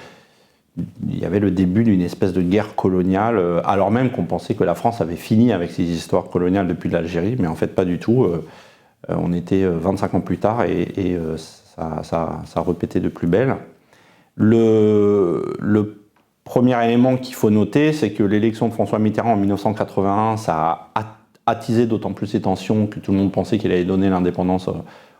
y avait le début d'une espèce de guerre coloniale, alors même qu'on pensait que la France avait fini avec ses histoires coloniales depuis l'Algérie, mais en fait pas du tout. On était 25 ans plus tard, et ça répétait de plus belle. Le premier élément qu'il faut noter, c'est que l'élection de François Mitterrand en 1981, ça a attisé d'autant plus les tensions que tout le monde pensait qu'il allait donner l'indépendance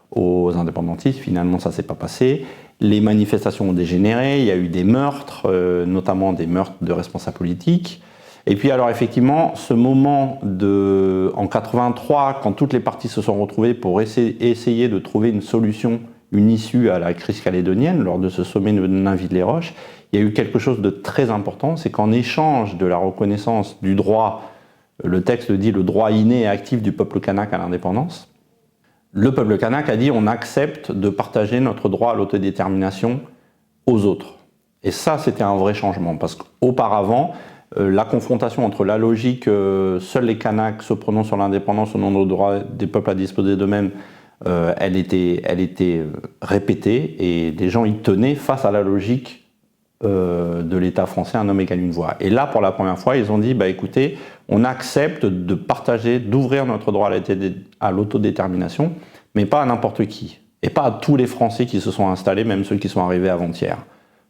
aux indépendantistes. Finalement, ça ne s'est pas passé. Les manifestations ont dégénéré, il y a eu des meurtres, notamment des meurtres de responsables politiques. Et puis alors effectivement, ce moment en 83, quand toutes les parties se sont retrouvées pour essayer de trouver une solution, une issue à la crise calédonienne, lors de ce sommet de Nainville-les-Roches, il y a eu quelque chose de très important, c'est qu'en échange de la reconnaissance du droit, le texte dit le droit inné et actif du peuple kanak à l'indépendance, le peuple kanak a dit on accepte de partager notre droit à l'autodétermination aux autres. Et ça, c'était un vrai changement, parce qu'auparavant, la confrontation entre la logique seuls les Kanaks se prononcent sur l'indépendance au nom du droit des peuples à disposer d'eux-mêmes, elle était répétée, et les gens y tenaient face à la logique de l'État français, un homme égale une voix. Et là, pour la première fois, ils ont dit, bah écoutez, on accepte de partager, d'ouvrir notre droit à l'autodétermination, mais pas à n'importe qui, et pas à tous les Français qui se sont installés, même ceux qui sont arrivés avant-hier.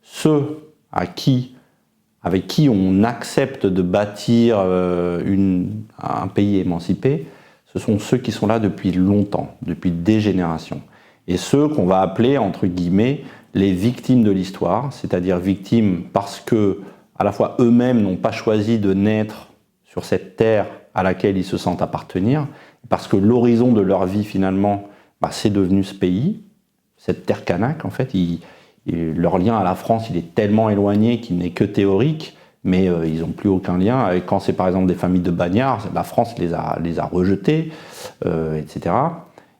Ceux avec qui on accepte de bâtir un pays émancipé, ce sont ceux qui sont là depuis longtemps, depuis des générations. Et ceux qu'on va appeler, entre guillemets, les victimes de l'histoire, c'est-à-dire victimes parce que, à la fois eux-mêmes n'ont pas choisi de naître sur cette terre à laquelle ils se sentent appartenir, parce que l'horizon de leur vie finalement, c'est devenu ce pays, cette terre kanak en fait. Leur lien à la France, il est tellement éloigné qu'il n'est que théorique, mais ils n'ont plus aucun lien. Et quand c'est par exemple des familles de bagnards, la France les a rejetés, etc.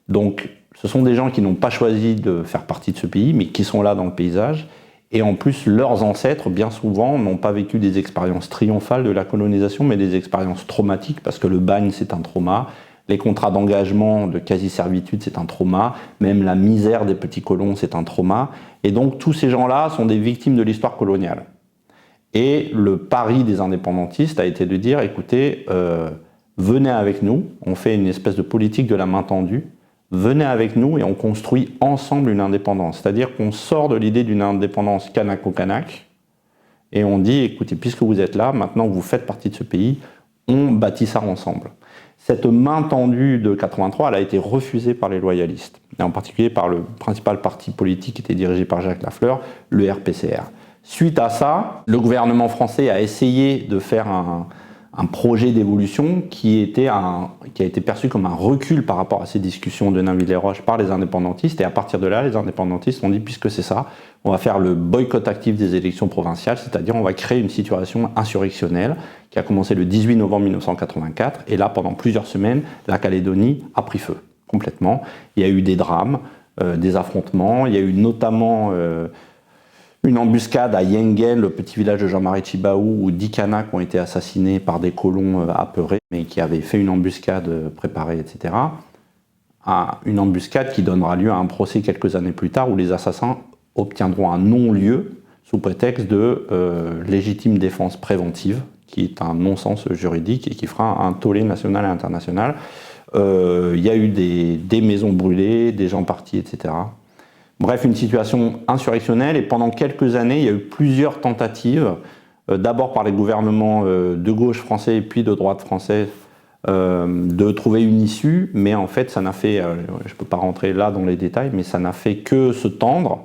Donc ce sont des gens qui n'ont pas choisi de faire partie de ce pays, mais qui sont là dans le paysage. Et en plus, leurs ancêtres, bien souvent, n'ont pas vécu des expériences triomphales de la colonisation, mais des expériences traumatiques, parce que le bagne, c'est un trauma, Les contrats d'engagement de quasi-servitude, c'est un trauma. Même la misère des petits colons, c'est un trauma. Et donc tous ces gens-là sont des victimes de l'histoire coloniale. Et le pari des indépendantistes a été de dire, écoutez, venez avec nous, on fait une espèce de politique de la main tendue, venez avec nous et on construit ensemble une indépendance. C'est-à-dire qu'on sort de l'idée d'une indépendance kanako-kanak et on dit, écoutez, puisque vous êtes là, maintenant que vous faites partie de ce pays, on bâtit ça ensemble. Cette main tendue de 83, elle a été refusée par les loyalistes, et en particulier par le principal parti politique qui était dirigé par Jacques Lafleur, le RPCR. Suite à ça, le gouvernement français a essayé de faire un projet d'évolution qui a été perçu comme un recul par rapport à ces discussions de Nainville-les-Roches par les indépendantistes. Et à partir de là, les indépendantistes ont dit, puisque c'est ça, on va faire le boycott actif des élections provinciales, c'est-à-dire on va créer une situation insurrectionnelle qui a commencé le 18 novembre 1984. Et là, pendant plusieurs semaines, la Calédonie a pris feu complètement. Il y a eu des drames, des affrontements. Il y a eu notamment une embuscade à Yengen, le petit village de Jean-Marie Tjibaou, où 10 Kanaks ont été assassinés par des colons apeurés, mais qui avaient fait une embuscade préparée, etc. Une embuscade qui donnera lieu à un procès quelques années plus tard, où les assassins obtiendront un non-lieu sous prétexte de légitime défense préventive, qui est un non-sens juridique et qui fera un tollé national et international. Il y a eu des maisons brûlées, des gens partis, etc. Bref, une situation insurrectionnelle, et pendant quelques années, il y a eu plusieurs tentatives, d'abord par les gouvernements de gauche français et puis de droite français, de trouver une issue, mais en fait, ça n'a fait, je ne peux pas rentrer là dans les détails, mais ça n'a fait que se tendre.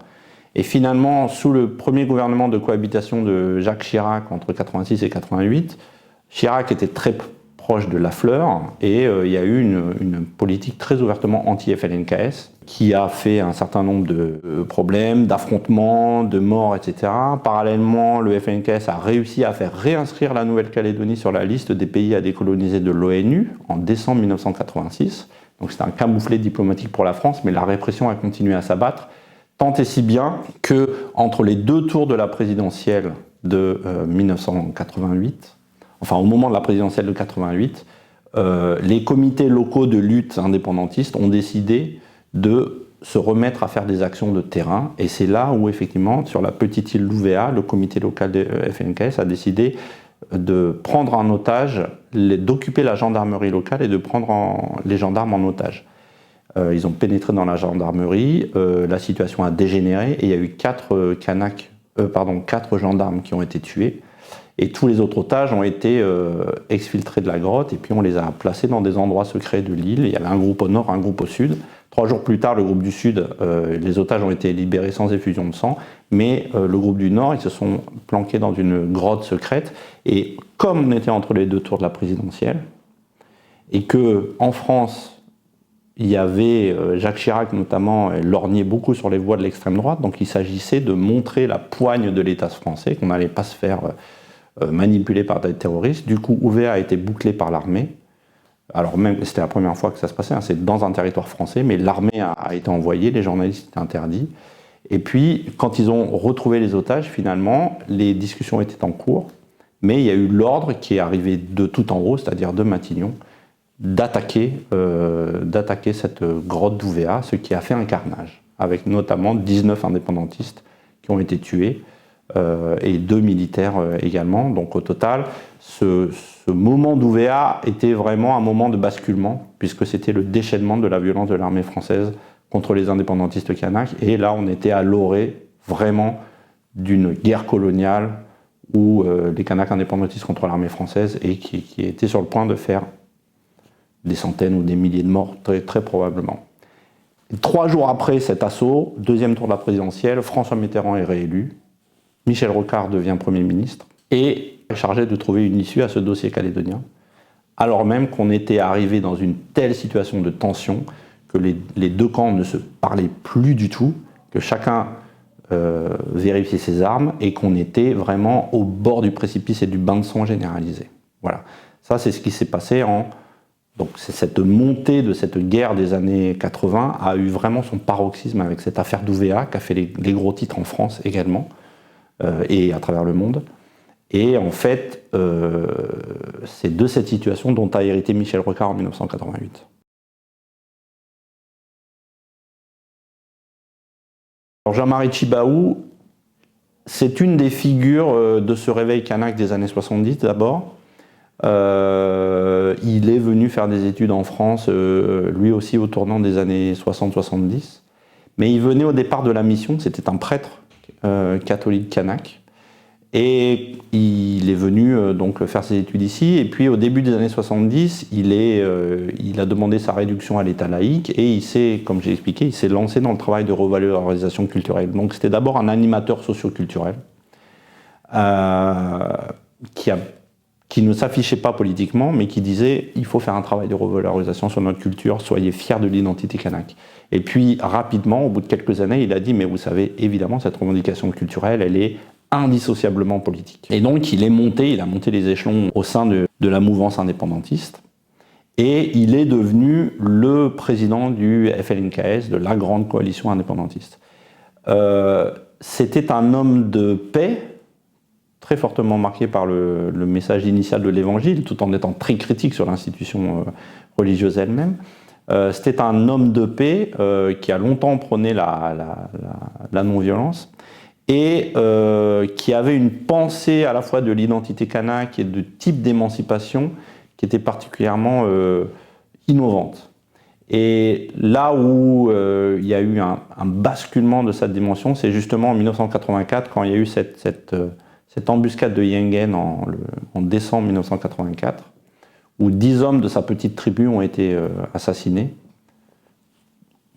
Et finalement, sous le premier gouvernement de cohabitation de Jacques Chirac entre 86 et 88, Chirac était très proche de Lafleur, et il y a eu une politique très ouvertement anti-FLNKS qui a fait un certain nombre de problèmes, d'affrontements, de morts, etc. Parallèlement, le FLNKS a réussi à faire réinscrire la Nouvelle-Calédonie sur la liste des pays à décoloniser de l'ONU en décembre 1986. Donc c'était un camouflet diplomatique pour la France, mais la répression a continué à s'abattre, tant et si bien que entre les deux tours de la présidentielle de 1988, enfin au moment de la présidentielle de 88, les comités locaux de lutte indépendantistes ont décidé de se remettre à faire des actions de terrain. Et c'est là où, effectivement, sur la petite île d'Ouvéa, le comité local de FLNKS a décidé de prendre en otage, d'occuper la gendarmerie locale et de prendre les gendarmes en otage. Ils ont pénétré dans la gendarmerie, la situation a dégénéré et il y a eu 4 gendarmes qui ont été tués. Et tous les autres otages ont été exfiltrés de la grotte et puis on les a placés dans des endroits secrets de l'île. Il y avait un groupe au nord, un groupe au sud. 3 jours plus tard, le groupe du sud, les otages ont été libérés sans effusion de sang, mais le groupe du nord, ils se sont planqués dans une grotte secrète. Et comme on était entre les deux tours de la présidentielle, et qu'en France, il y avait Jacques Chirac notamment lorgnait beaucoup sur les voies de l'extrême droite, donc il s'agissait de montrer la poigne de l'État français, qu'on n'allait pas se faire manipuler par des terroristes. Du coup, Ouvéa a été bouclé par l'armée. Alors même, c'était la première fois que ça se passait, hein, c'est dans un territoire français, mais l'armée a été envoyée, les journalistes étaient interdits. Et puis, quand ils ont retrouvé les otages, finalement, les discussions étaient en cours, mais il y a eu l'ordre qui est arrivé de tout en haut, c'est-à-dire de Matignon, d'attaquer cette grotte d'Ouvéa, ce qui a fait un carnage, avec notamment 19 indépendantistes qui ont été tués, et 2 militaires également. Donc au total, ce moment d'Ouvéa était vraiment un moment de basculement, puisque c'était le déchaînement de la violence de l'armée française contre les indépendantistes kanaks. Et là, on était à l'orée vraiment d'une guerre coloniale où les Kanaks indépendantistes contre l'armée française et qui était sur le point de faire des centaines ou des milliers de morts, très, très probablement. Et 3 jours après cet assaut, deuxième tour de la présidentielle, François Mitterrand est réélu. Michel Rocard devient Premier ministre et est chargé de trouver une issue à ce dossier calédonien, alors même qu'on était arrivé dans une telle situation de tension que les deux camps ne se parlaient plus du tout, que chacun vérifiait ses armes et qu'on était vraiment au bord du précipice et du bain de sang généralisé. Voilà, ça c'est ce qui s'est passé Donc cette montée de cette guerre des années 80 a eu vraiment son paroxysme avec cette affaire d'Ouvéa qui a fait les gros titres en France également, et à travers le monde. Et en fait, c'est de cette situation dont a hérité Michel Rocard en 1988. Alors Jean-Marie Tjibaou, c'est une des figures de ce réveil kanak des années 70 d'abord. Il est venu faire des études en France, lui aussi au tournant des années 60-70. Mais il venait au départ de la mission, c'était un prêtre catholique kanak. Et il est venu donc faire ses études ici. Et puis au début des années 70, il a demandé sa réduction à l'état laïque et il s'est, comme j'ai expliqué, il s'est lancé dans le travail de revalorisation culturelle. Donc c'était d'abord un animateur socio-culturel qui ne s'affichait pas politiquement, mais qui disait il faut faire un travail de revalorisation sur notre culture, soyez fiers de l'identité kanak. Et puis rapidement, au bout de quelques années, il a dit mais vous savez, évidemment, cette revendication culturelle, elle est indissociablement politique. Et donc il a monté les échelons au sein de la mouvance indépendantiste, et il est devenu le président du FLNKS, de la grande coalition indépendantiste. C'était un homme de paix, très fortement marqué par le message initial de l'Évangile, tout en étant très critique sur l'institution religieuse elle-même. C'était un homme de paix qui a longtemps prôné la non-violence, et qui avait une pensée à la fois de l'identité kanak et de type d'émancipation qui était particulièrement innovante. Et là où il y a eu un basculement de cette dimension, c'est justement en 1984, quand il y a eu cette embuscade de Yengen en décembre 1984, où 10 hommes de sa petite tribu ont été assassinés.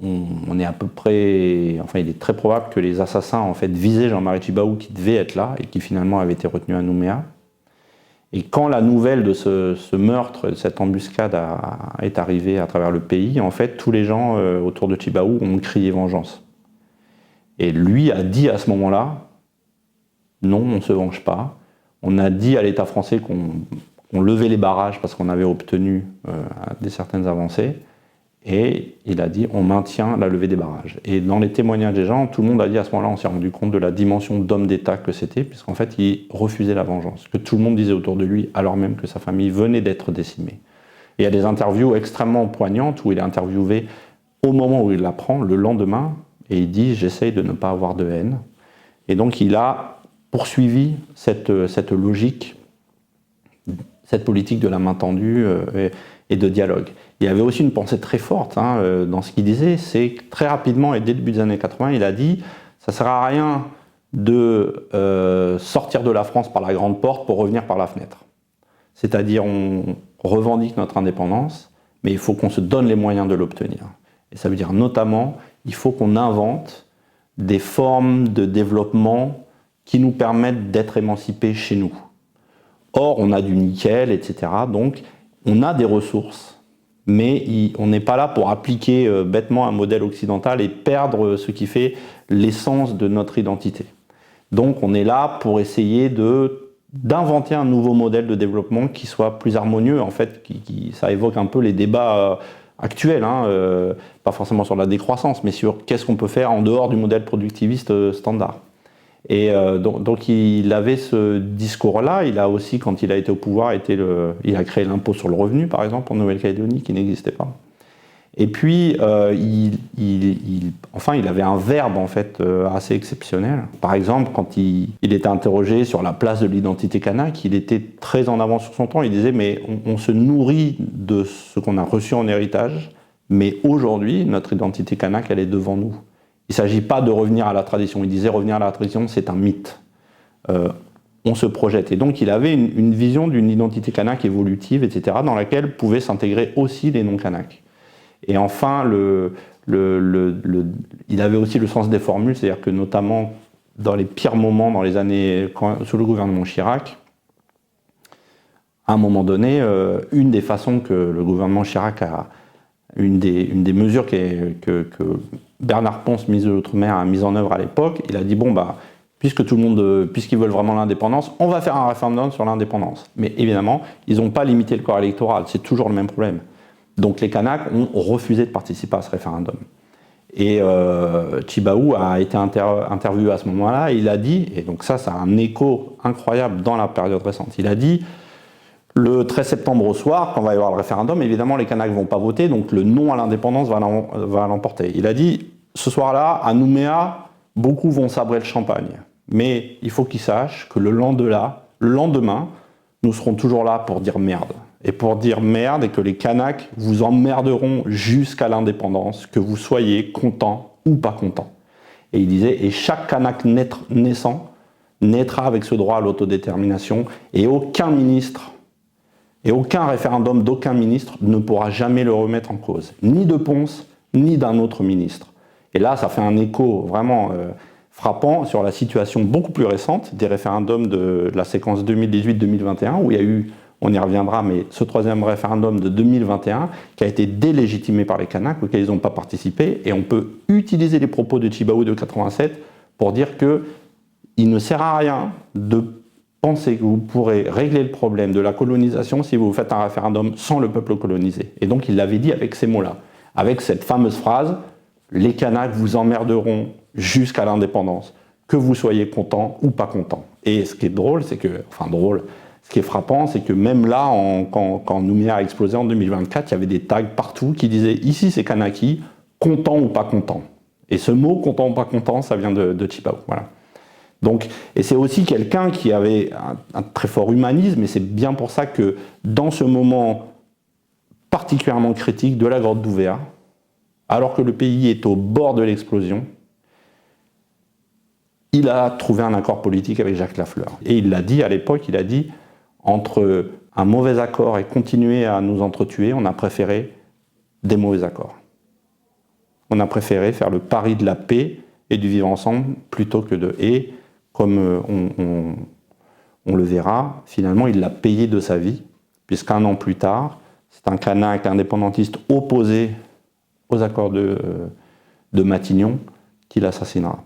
On est à peu près, enfin il est très probable que les assassins en fait visaient Jean-Marie Tjibaou qui devait être là et qui finalement avait été retenu à Nouméa. Et quand la nouvelle de ce meurtre, de cette embuscade est arrivée à travers le pays, en fait tous les gens autour de Tjibaou ont crié vengeance. Et lui a dit à ce moment-là, non, on ne se venge pas. On a dit à l'État français qu'on levait les barrages parce qu'on avait obtenu certaines avancées. Et il a dit on maintient la levée des barrages. Et dans les témoignages des gens, tout le monde a dit à ce moment-là, on s'est rendu compte de la dimension d'homme d'État que c'était, puisqu'en fait il refusait la vengeance, que tout le monde disait autour de lui, alors même que sa famille venait d'être décimée. Et il y a des interviews extrêmement poignantes où il est interviewé au moment où il l'apprend, le lendemain, et il dit j'essaye de ne pas avoir de haine. Et donc il a poursuivi cette logique, cette politique de la main tendue et de dialogue. Il y avait aussi une pensée très forte dans ce qu'il disait, c'est que très rapidement et dès le début des années 80, il a dit ça ne sert à rien de sortir de la France par la grande porte pour revenir par la fenêtre. C'est-à-dire on revendique notre indépendance, mais il faut qu'on se donne les moyens de l'obtenir. Et ça veut dire notamment, il faut qu'on invente des formes de développement qui nous permettent d'être émancipés chez nous. Or, on a du nickel, etc. Donc, on a des ressources, mais on n'est pas là pour appliquer bêtement un modèle occidental et perdre ce qui fait l'essence de notre identité. Donc, on est là pour essayer d'inventer un nouveau modèle de développement qui soit plus harmonieux. En fait, ça évoque un peu les débats actuels, pas forcément sur la décroissance, mais sur qu'est-ce qu'on peut faire en dehors du modèle productiviste standard. Et donc il avait ce discours-là. Il a aussi, quand il a été au pouvoir, il a créé l'impôt sur le revenu, par exemple, en Nouvelle-Calédonie, qui n'existait pas. Et puis, il avait un verbe en fait assez exceptionnel. Par exemple, quand il était interrogé sur la place de l'identité kanak, il était très en avance sur son temps. Il disait, mais on se nourrit de ce qu'on a reçu en héritage, mais aujourd'hui, notre identité kanak, elle est devant nous. Il ne s'agit pas de revenir à la tradition. Il disait revenir à la tradition, c'est un mythe. On se projette. Et donc il avait une vision d'une identité kanak évolutive, etc., dans laquelle pouvaient s'intégrer aussi les non-kanaks. Et enfin, il avait aussi le sens des formules, c'est-à-dire que notamment dans les pires moments, dans les années sous le gouvernement Chirac, à un moment donné, une des façons que le gouvernement Chirac une des mesures que Bernard Ponce, ministre de l'Outre-mer, a mise en œuvre à l'époque, il a dit bon bah puisqu'ils veulent vraiment l'indépendance, on va faire un référendum sur l'indépendance. Mais évidemment, ils n'ont pas limité le corps électoral, c'est toujours le même problème. Donc les Kanaks ont refusé de participer à ce référendum. Et Tjibaou a été interviewé à ce moment-là, et il a dit, et donc ça a un écho incroyable dans la période récente, il a dit, le 13 septembre au soir, quand va y avoir le référendum, évidemment les Kanaks ne vont pas voter, donc le non à l'indépendance va l'emporter. Il a dit, ce soir-là, à Nouméa, beaucoup vont sabrer le champagne, mais il faut qu'ils sachent que le lendemain, nous serons toujours là pour dire merde. Et pour dire merde, et que les Kanaks vous emmerderont jusqu'à l'indépendance, que vous soyez content ou pas content. Et il disait, et chaque Kanak naissant naîtra avec ce droit à l'autodétermination, et aucun ministre, et aucun référendum d'aucun ministre ne pourra jamais le remettre en cause, ni de Ponce, ni d'un autre ministre. Et là, ça fait un écho vraiment frappant sur la situation beaucoup plus récente des référendums de la séquence 2018-2021, où il y a eu, on y reviendra, mais ce troisième référendum de 2021 qui a été délégitimé par les Kanaks, auquel ils n'ont pas participé, et on peut utiliser les propos de Tjibaou de 87 pour dire qu'il ne sert à rien de penser que vous pourrez régler le problème de la colonisation si vous faites un référendum sans le peuple colonisé. Et donc il l'avait dit avec ces mots-là, avec cette fameuse phrase « Les Kanaks vous emmerderont jusqu'à l'indépendance, que vous soyez content ou pas content ». Et ce qui est drôle, c'est que, ce qui est frappant, c'est que même là, quand Nouméa a explosé en 2024, il y avait des tags partout qui disaient « Ici, c'est Kanaki, content ou pas content ». Et ce mot « content ou pas content », ça vient de Tjibaou. Voilà. Donc, et c'est aussi quelqu'un qui avait un très fort humanisme, et c'est bien pour ça que dans ce moment particulièrement critique de la grotte d'Ouvéa, alors que le pays est au bord de l'explosion, il a trouvé un accord politique avec Jacques Lafleur. Et il l'a dit à l'époque, il a dit « Entre un mauvais accord et continuer à nous entretuer, on a préféré des mauvais accords. On a préféré faire le pari de la paix et du vivre ensemble plutôt que de... » Et comme on le verra, finalement, il l'a payé de sa vie, puisqu'un an plus tard, c'est un Kanak indépendantiste opposé aux accords de Matignon qui l'assassinera.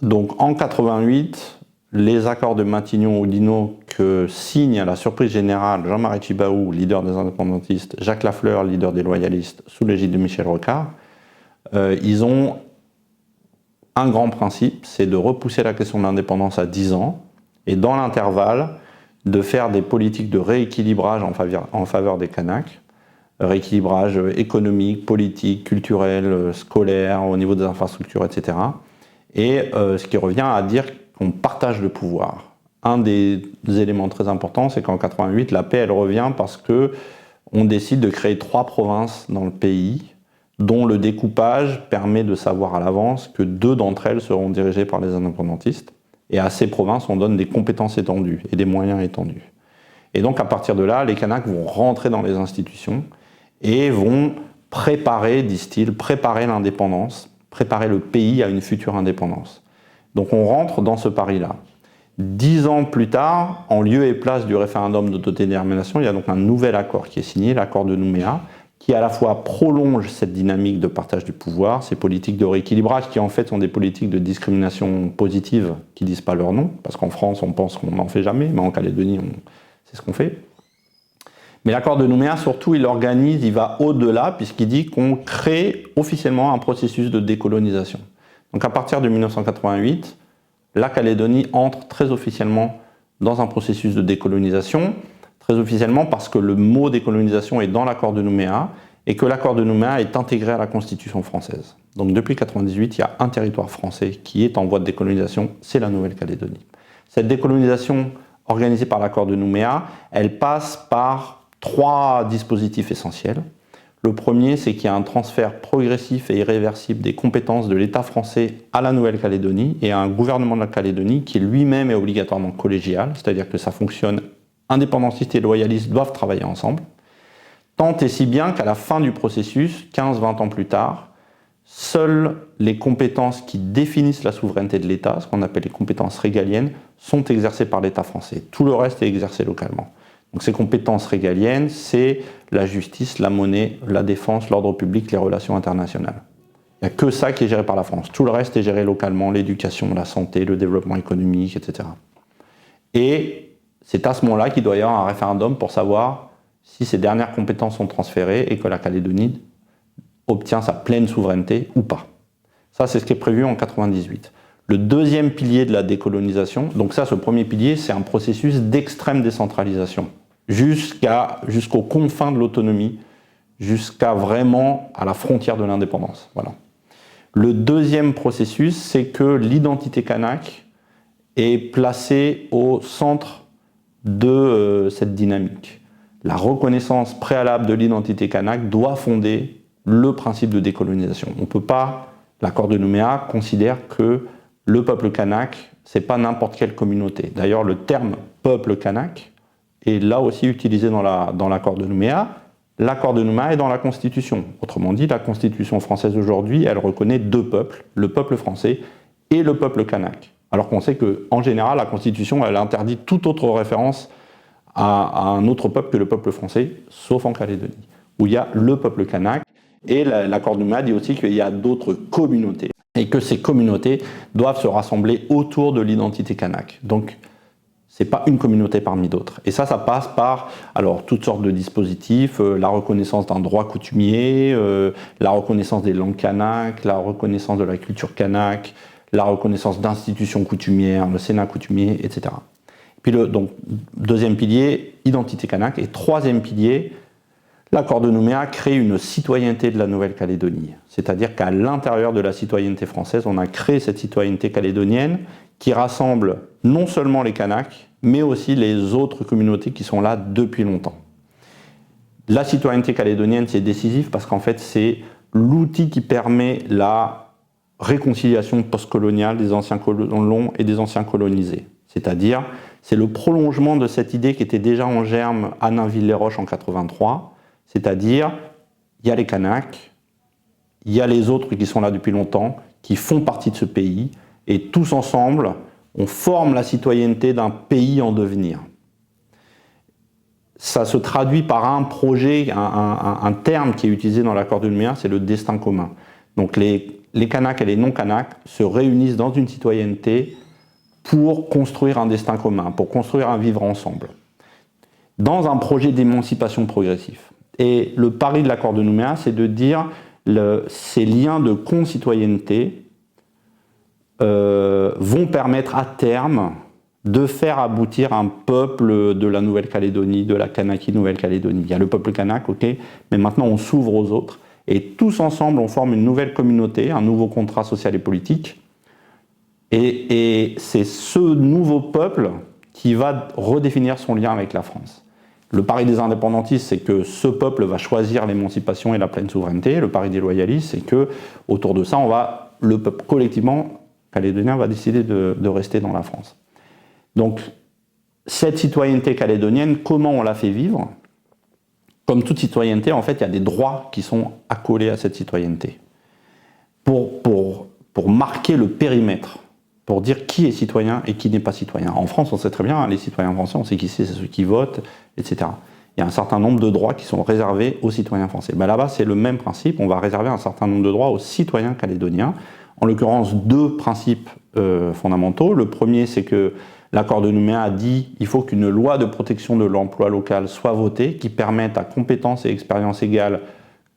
Donc en 88, les accords de Matignon-Oudinot que signe à la surprise générale Jean-Marie Tjibaou, leader des indépendantistes, Jacques Lafleur, leader des loyalistes, sous l'égide de Michel Rocard, ils ont un grand principe, c'est de repousser la question de l'indépendance à 10 ans, et dans l'intervalle, de faire des politiques de rééquilibrage en faveur des Kanaks, rééquilibrage économique, politique, culturel, scolaire, au niveau des infrastructures, etc. Et ce qui revient à dire qu'on partage le pouvoir. Un des éléments très importants, c'est qu'en 88, la paix, elle revient parce qu'on décide de créer 3 provinces dans le pays, dont le découpage permet de savoir à l'avance que 2 d'entre elles seront dirigées par les indépendantistes. Et à ces provinces, on donne des compétences étendues et des moyens étendus. Et donc, à partir de là, les Kanaks vont rentrer dans les institutions et vont préparer, disent-ils, préparer l'indépendance, préparer le pays à une future indépendance. Donc, on rentre dans ce pari-là. 10 ans plus tard, en lieu et place du référendum d'autodétermination, il y a donc un nouvel accord qui est signé, l'accord de Nouméa, qui à la fois prolonge cette dynamique de partage du pouvoir, ces politiques de rééquilibrage qui en fait sont des politiques de discrimination positive qui ne disent pas leur nom, parce qu'en France on pense qu'on n'en fait jamais, mais en Calédonie c'est ce qu'on fait. Mais l'accord de Nouméa surtout il organise, il va au-delà puisqu'il dit qu'on crée officiellement un processus de décolonisation. Donc à partir de 1988, la Calédonie entre très officiellement dans un processus de décolonisation, très officiellement parce que le mot décolonisation est dans l'accord de Nouméa et que l'accord de Nouméa est intégré à la Constitution française. Donc depuis 1998, il y a un territoire français qui est en voie de décolonisation, c'est la Nouvelle-Calédonie. Cette décolonisation organisée par l'accord de Nouméa, elle passe par 3 dispositifs essentiels. Le premier, c'est qu'il y a un transfert progressif et irréversible des compétences de l'État français à la Nouvelle-Calédonie et à un gouvernement de la Calédonie qui lui-même est obligatoirement collégial, c'est-à-dire que ça fonctionne. Indépendantistes et loyalistes doivent travailler ensemble, tant et si bien qu'à la fin du processus, 15-20 ans plus tard, seules les compétences qui définissent la souveraineté de l'État, ce qu'on appelle les compétences régaliennes, sont exercées par l'État français. Tout le reste est exercé localement. Donc ces compétences régaliennes, c'est la justice, la monnaie, la défense, l'ordre public, les relations internationales. Il n'y a que ça qui est géré par la France. Tout le reste est géré localement, l'éducation, la santé, le développement économique, etc. Et c'est à ce moment-là qu'il doit y avoir un référendum pour savoir si ces dernières compétences sont transférées et que la Calédonie obtient sa pleine souveraineté ou pas. Ça, c'est ce qui est prévu en 1998. Le deuxième pilier de la décolonisation, donc ça, ce premier pilier, c'est un processus d'extrême décentralisation, jusqu'aux confins de l'autonomie, jusqu'à vraiment à la frontière de l'indépendance. Voilà. Le deuxième processus, c'est que l'identité kanak est placée au centre de cette dynamique. La reconnaissance préalable de l'identité kanak doit fonder le principe de décolonisation. On ne peut pas, l'accord de Nouméa considère que le peuple kanak, ce n'est pas n'importe quelle communauté. D'ailleurs, le terme peuple kanak est là aussi utilisé dans l'accord de Nouméa. L'accord de Nouméa est dans la Constitution. Autrement dit, la Constitution française aujourd'hui, elle reconnaît deux peuples, le peuple français et le peuple kanak. Alors qu'on sait qu'en général, la Constitution, elle interdit toute autre référence à un autre peuple que le peuple français, sauf en Calédonie, où il y a le peuple kanak. Et l'accord de Nouméa dit aussi qu'il y a d'autres communautés et que ces communautés doivent se rassembler autour de l'identité kanak. Donc, ce n'est pas une communauté parmi d'autres. Et ça passe par toutes sortes de dispositifs, la reconnaissance d'un droit coutumier, la reconnaissance des langues kanak, la reconnaissance de la culture kanak, la reconnaissance d'institutions coutumières, le Sénat coutumier, etc. Puis donc, deuxième pilier, identité kanak. Et troisième pilier, l'accord de Nouméa crée une citoyenneté de la Nouvelle-Calédonie. C'est-à-dire qu'à l'intérieur de la citoyenneté française, on a créé cette citoyenneté calédonienne qui rassemble non seulement les Kanaks, mais aussi les autres communautés qui sont là depuis longtemps. La citoyenneté calédonienne, c'est décisif parce qu'en fait, c'est l'outil qui permet la réconciliation post-coloniale des anciens colons et des anciens colonisés. C'est-à-dire, c'est le prolongement de cette idée qui était déjà en germe à Nainville-les-Roches en 1983. C'est-à-dire, il y a les Kanaks, il y a les autres qui sont là depuis longtemps, qui font partie de ce pays, et tous ensemble, on forme la citoyenneté d'un pays en devenir. Ça se traduit par un projet, un terme qui est utilisé dans l'accord de Nouméa, c'est le destin commun. Donc les Kanaks et les non-Kanaks se réunissent dans une citoyenneté pour construire un destin commun, pour construire un vivre ensemble, dans un projet d'émancipation progressif. Et le pari de l'accord de Nouméa, c'est de dire ces liens de concitoyenneté vont permettre à terme de faire aboutir un peuple de la Nouvelle-Calédonie, de la Kanaki Nouvelle-Calédonie. Il y a le peuple kanak, ok, mais maintenant on s'ouvre aux autres, et tous ensemble on forme une nouvelle communauté, un nouveau contrat social et politique, et c'est ce nouveau peuple qui va redéfinir son lien avec la France. Le pari des indépendantistes, c'est que ce peuple va choisir l'émancipation et la pleine souveraineté. Le pari des loyalistes, c'est que autour de ça, le peuple collectivement calédonien va décider de rester dans la France. Donc, cette citoyenneté calédonienne, comment on la fait vivre? Comme toute citoyenneté, en fait, il y a des droits qui sont accolés à cette citoyenneté. Pour marquer le périmètre, pour dire qui est citoyen et qui n'est pas citoyen. En France, on sait très bien, les citoyens français, on sait qui c'est ceux qui votent, etc. Il y a un certain nombre de droits qui sont réservés aux citoyens français. Ben là-bas, c'est le même principe, on va réserver un certain nombre de droits aux citoyens calédoniens. En l'occurrence, deux principes fondamentaux. Le premier, c'est que l'accord de Nouméa a dit qu'il faut qu'une loi de protection de l'emploi local soit votée, qui permette à compétences et expériences égales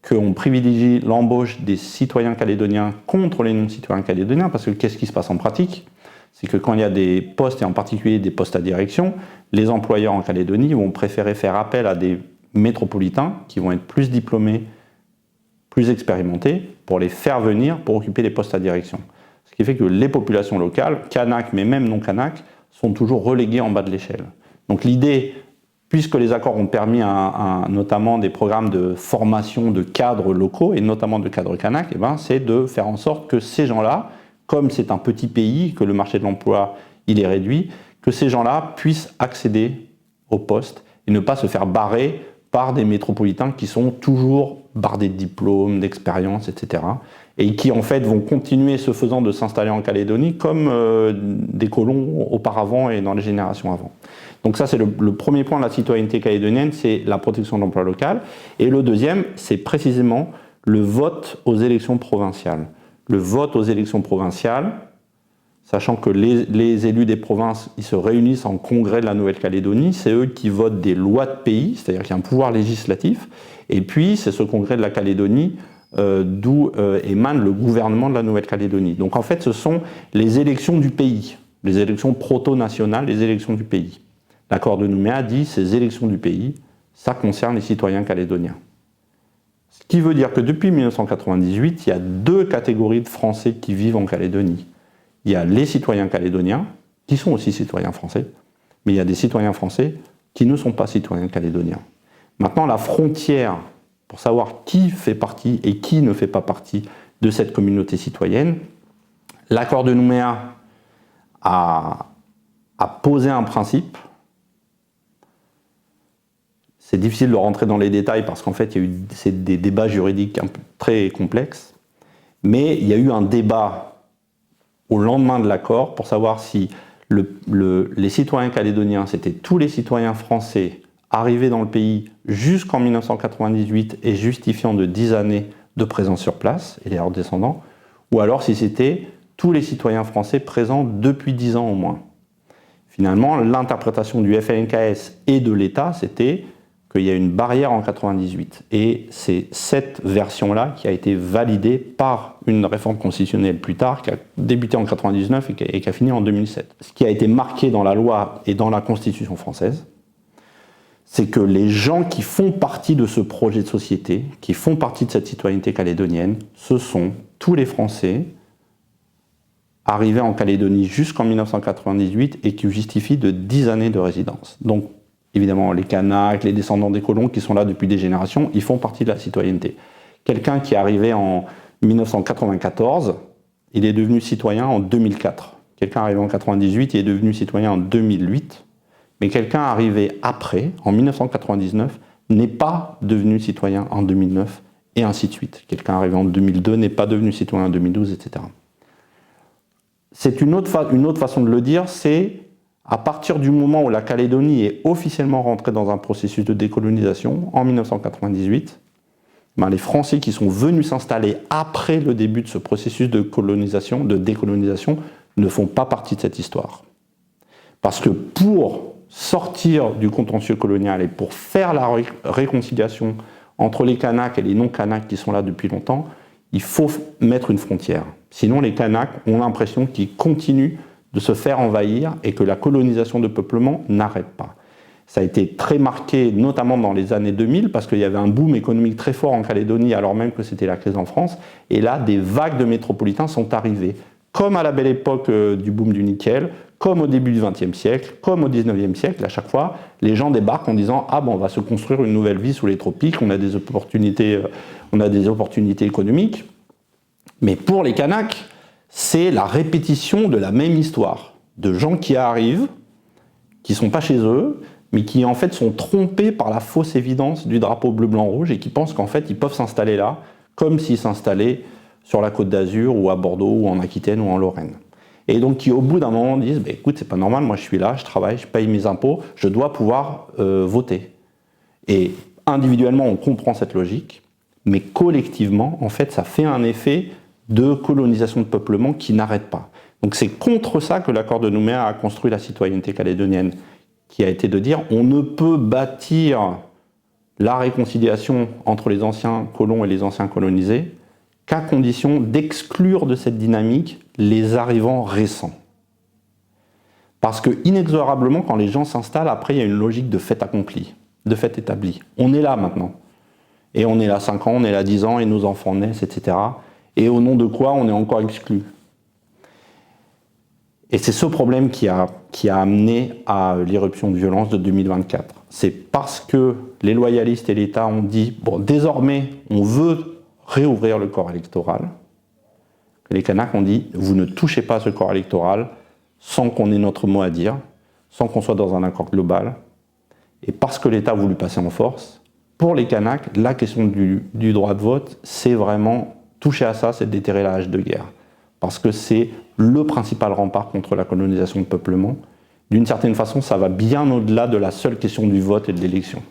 qu'on privilégie l'embauche des citoyens calédoniens contre les non-citoyens calédoniens, parce que qu'est-ce qui se passe en pratique? C'est que quand il y a des postes, et en particulier des postes à direction, les employeurs en Calédonie vont préférer faire appel à des métropolitains qui vont être plus diplômés, plus expérimentés, pour les faire venir pour occuper des postes à direction. Ce qui fait que les populations locales, Kanak mais même non-Kanak, sont toujours reléguées en bas de l'échelle. Donc l'idée, puisque les accords ont permis notamment des programmes de formation de cadres locaux, et notamment de cadres Kanak, c'est de faire en sorte que ces gens-là, comme c'est un petit pays, que le marché de l'emploi il est réduit, que ces gens-là puissent accéder au poste et ne pas se faire barrer par des métropolitains qui sont toujours bardés de diplômes, d'expérience, etc. Et qui en fait vont continuer ce faisant de s'installer en Calédonie comme des colons auparavant et dans les générations avant. Donc ça c'est le premier point de la citoyenneté calédonienne, c'est la protection de l'emploi local. Et le deuxième, c'est précisément le vote aux élections provinciales. Le vote aux élections provinciales, sachant que les élus des provinces, ils se réunissent en congrès de la Nouvelle-Calédonie, c'est eux qui votent des lois de pays, c'est-à-dire qu'il y a un pouvoir législatif, et puis c'est ce congrès de la Calédonie d'où émane le gouvernement de la Nouvelle-Calédonie. Donc en fait, ce sont les élections du pays, les élections proto-nationales, les élections du pays. L'accord de Nouméa dit ces élections du pays, ça concerne les citoyens calédoniens. Ce qui veut dire que depuis 1998, il y a deux catégories de Français qui vivent en Calédonie. Il y a les citoyens calédoniens, qui sont aussi citoyens français, mais il y a des citoyens français qui ne sont pas citoyens calédoniens. Maintenant, la frontière pour savoir qui fait partie et qui ne fait pas partie de cette communauté citoyenne, l'accord de Nouméa a posé un principe. C'est difficile de rentrer dans les détails parce qu'en fait, il y a eu des débats juridiques très complexes, mais il y a eu un débat au lendemain de l'accord pour savoir si les citoyens calédoniens, c'était tous les citoyens français arrivés dans le pays jusqu'en 1998 et justifiant de 10 années de présence sur place et leurs descendants, ou alors si c'était tous les citoyens français présents depuis 10 ans au moins. Finalement, l'interprétation du FLNKS et de l'État, c'était qu'il y a une barrière en 98. Et c'est cette version-là qui a été validée par une réforme constitutionnelle plus tard, qui a débuté en 99 et qui a fini en 2007. Ce qui a été marqué dans la loi et dans la Constitution française, c'est que les gens qui font partie de ce projet de société, qui font partie de cette citoyenneté calédonienne, ce sont tous les Français arrivés en Calédonie jusqu'en 1998 et qui justifient de 10 années de résidence. Donc, évidemment, les Kanaks, les descendants des colons qui sont là depuis des générations, ils font partie de la citoyenneté. Quelqu'un qui est arrivé en 1994, il est devenu citoyen en 2004. Quelqu'un arrivé en 1998, il est devenu citoyen en 2008. Mais quelqu'un arrivé après, en 1999, n'est pas devenu citoyen en 2009, et ainsi de suite. Quelqu'un arrivé en 2002 n'est pas devenu citoyen en 2012, etc. C'est une autre façon de le dire, c'est à partir du moment où la Calédonie est officiellement rentrée dans un processus de décolonisation, en 1998, les Français qui sont venus s'installer après le début de ce processus de colonisation, de décolonisation, ne font pas partie de cette histoire. Parce que pour sortir du contentieux colonial et pour faire la réconciliation entre les Kanaks et les non-Kanaks qui sont là depuis longtemps, il faut mettre une frontière. Sinon, les Kanaks ont l'impression qu'ils continuent de se faire envahir et que la colonisation de peuplement n'arrête pas. Ça a été très marqué, notamment dans les années 2000, parce qu'il y avait un boom économique très fort en Calédonie, alors même que c'était la crise en France. Et là, des vagues de métropolitains sont arrivées, comme à la belle époque du boom du nickel, comme au début du XXe siècle, comme au XIXe siècle. À chaque fois, les gens débarquent en disant « Ah bon, on va se construire une nouvelle vie sous les tropiques, on a des opportunités économiques. » Mais pour les Kanaks, c'est la répétition de la même histoire, de gens qui arrivent, qui ne sont pas chez eux, mais qui en fait sont trompés par la fausse évidence du drapeau bleu-blanc-rouge et qui pensent qu'en fait ils peuvent s'installer là, comme s'ils s'installaient sur la Côte d'Azur ou à Bordeaux ou en Aquitaine ou en Lorraine. Et donc qui au bout d'un moment disent « Écoute, c'est pas normal, moi je suis là, je travaille, je paye mes impôts, je dois pouvoir voter ». Et individuellement on comprend cette logique, mais collectivement en fait ça fait un effet de colonisation de peuplement qui n'arrête pas. Donc c'est contre ça que l'accord de Nouméa a construit la citoyenneté calédonienne, qui a été de dire on ne peut bâtir la réconciliation entre les anciens colons et les anciens colonisés qu'à condition d'exclure de cette dynamique les arrivants récents. Parce que inexorablement, quand les gens s'installent, après il y a une logique de fait accompli, de fait établi. On est là maintenant. Et on est là 5 ans, on est là 10 ans, et nos enfants naissent, etc. Et au nom de quoi on est encore exclu. Et c'est ce problème qui a amené à l'irruption de violence de 2024. C'est parce que les loyalistes et l'État ont dit « bon, désormais, on veut réouvrir le corps électoral », que les Kanaks ont dit « vous ne touchez pas à ce corps électoral sans qu'on ait notre mot à dire, sans qu'on soit dans un accord global ». Et parce que l'État a voulu passer en force, pour les Kanaks, la question du droit de vote, c'est vraiment toucher à ça, c'est déterrer la hache de guerre. Parce que c'est le principal rempart contre la colonisation de peuplement. D'une certaine façon, ça va bien au-delà de la seule question du vote et de l'élection.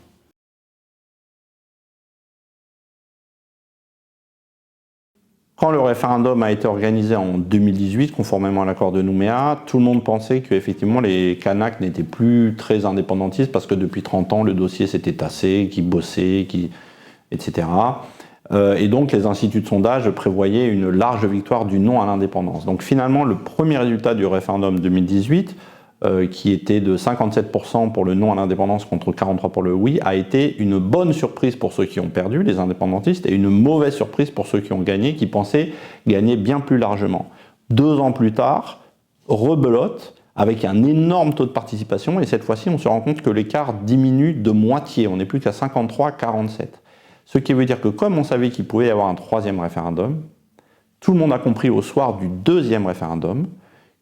Quand le référendum a été organisé en 2018, conformément à l'accord de Nouméa, tout le monde pensait qu'effectivement les Kanaks n'étaient plus très indépendantistes parce que depuis 30 ans, le dossier s'était tassé, qu'ils bossaient, etc. Et donc les instituts de sondage prévoyaient une large victoire du non à l'indépendance. Donc finalement, le premier résultat du référendum 2018, qui était de 57% pour le non à l'indépendance contre 43% pour le oui, a été une bonne surprise pour ceux qui ont perdu, les indépendantistes, et une mauvaise surprise pour ceux qui ont gagné, qui pensaient gagner bien plus largement. 2 ans plus tard, rebelote, avec un énorme taux de participation, et cette fois-ci, on se rend compte que l'écart diminue de moitié, on n'est plus qu'à 53-47. Ce qui veut dire que comme on savait qu'il pouvait y avoir un 3e référendum, tout le monde a compris au soir du 2e référendum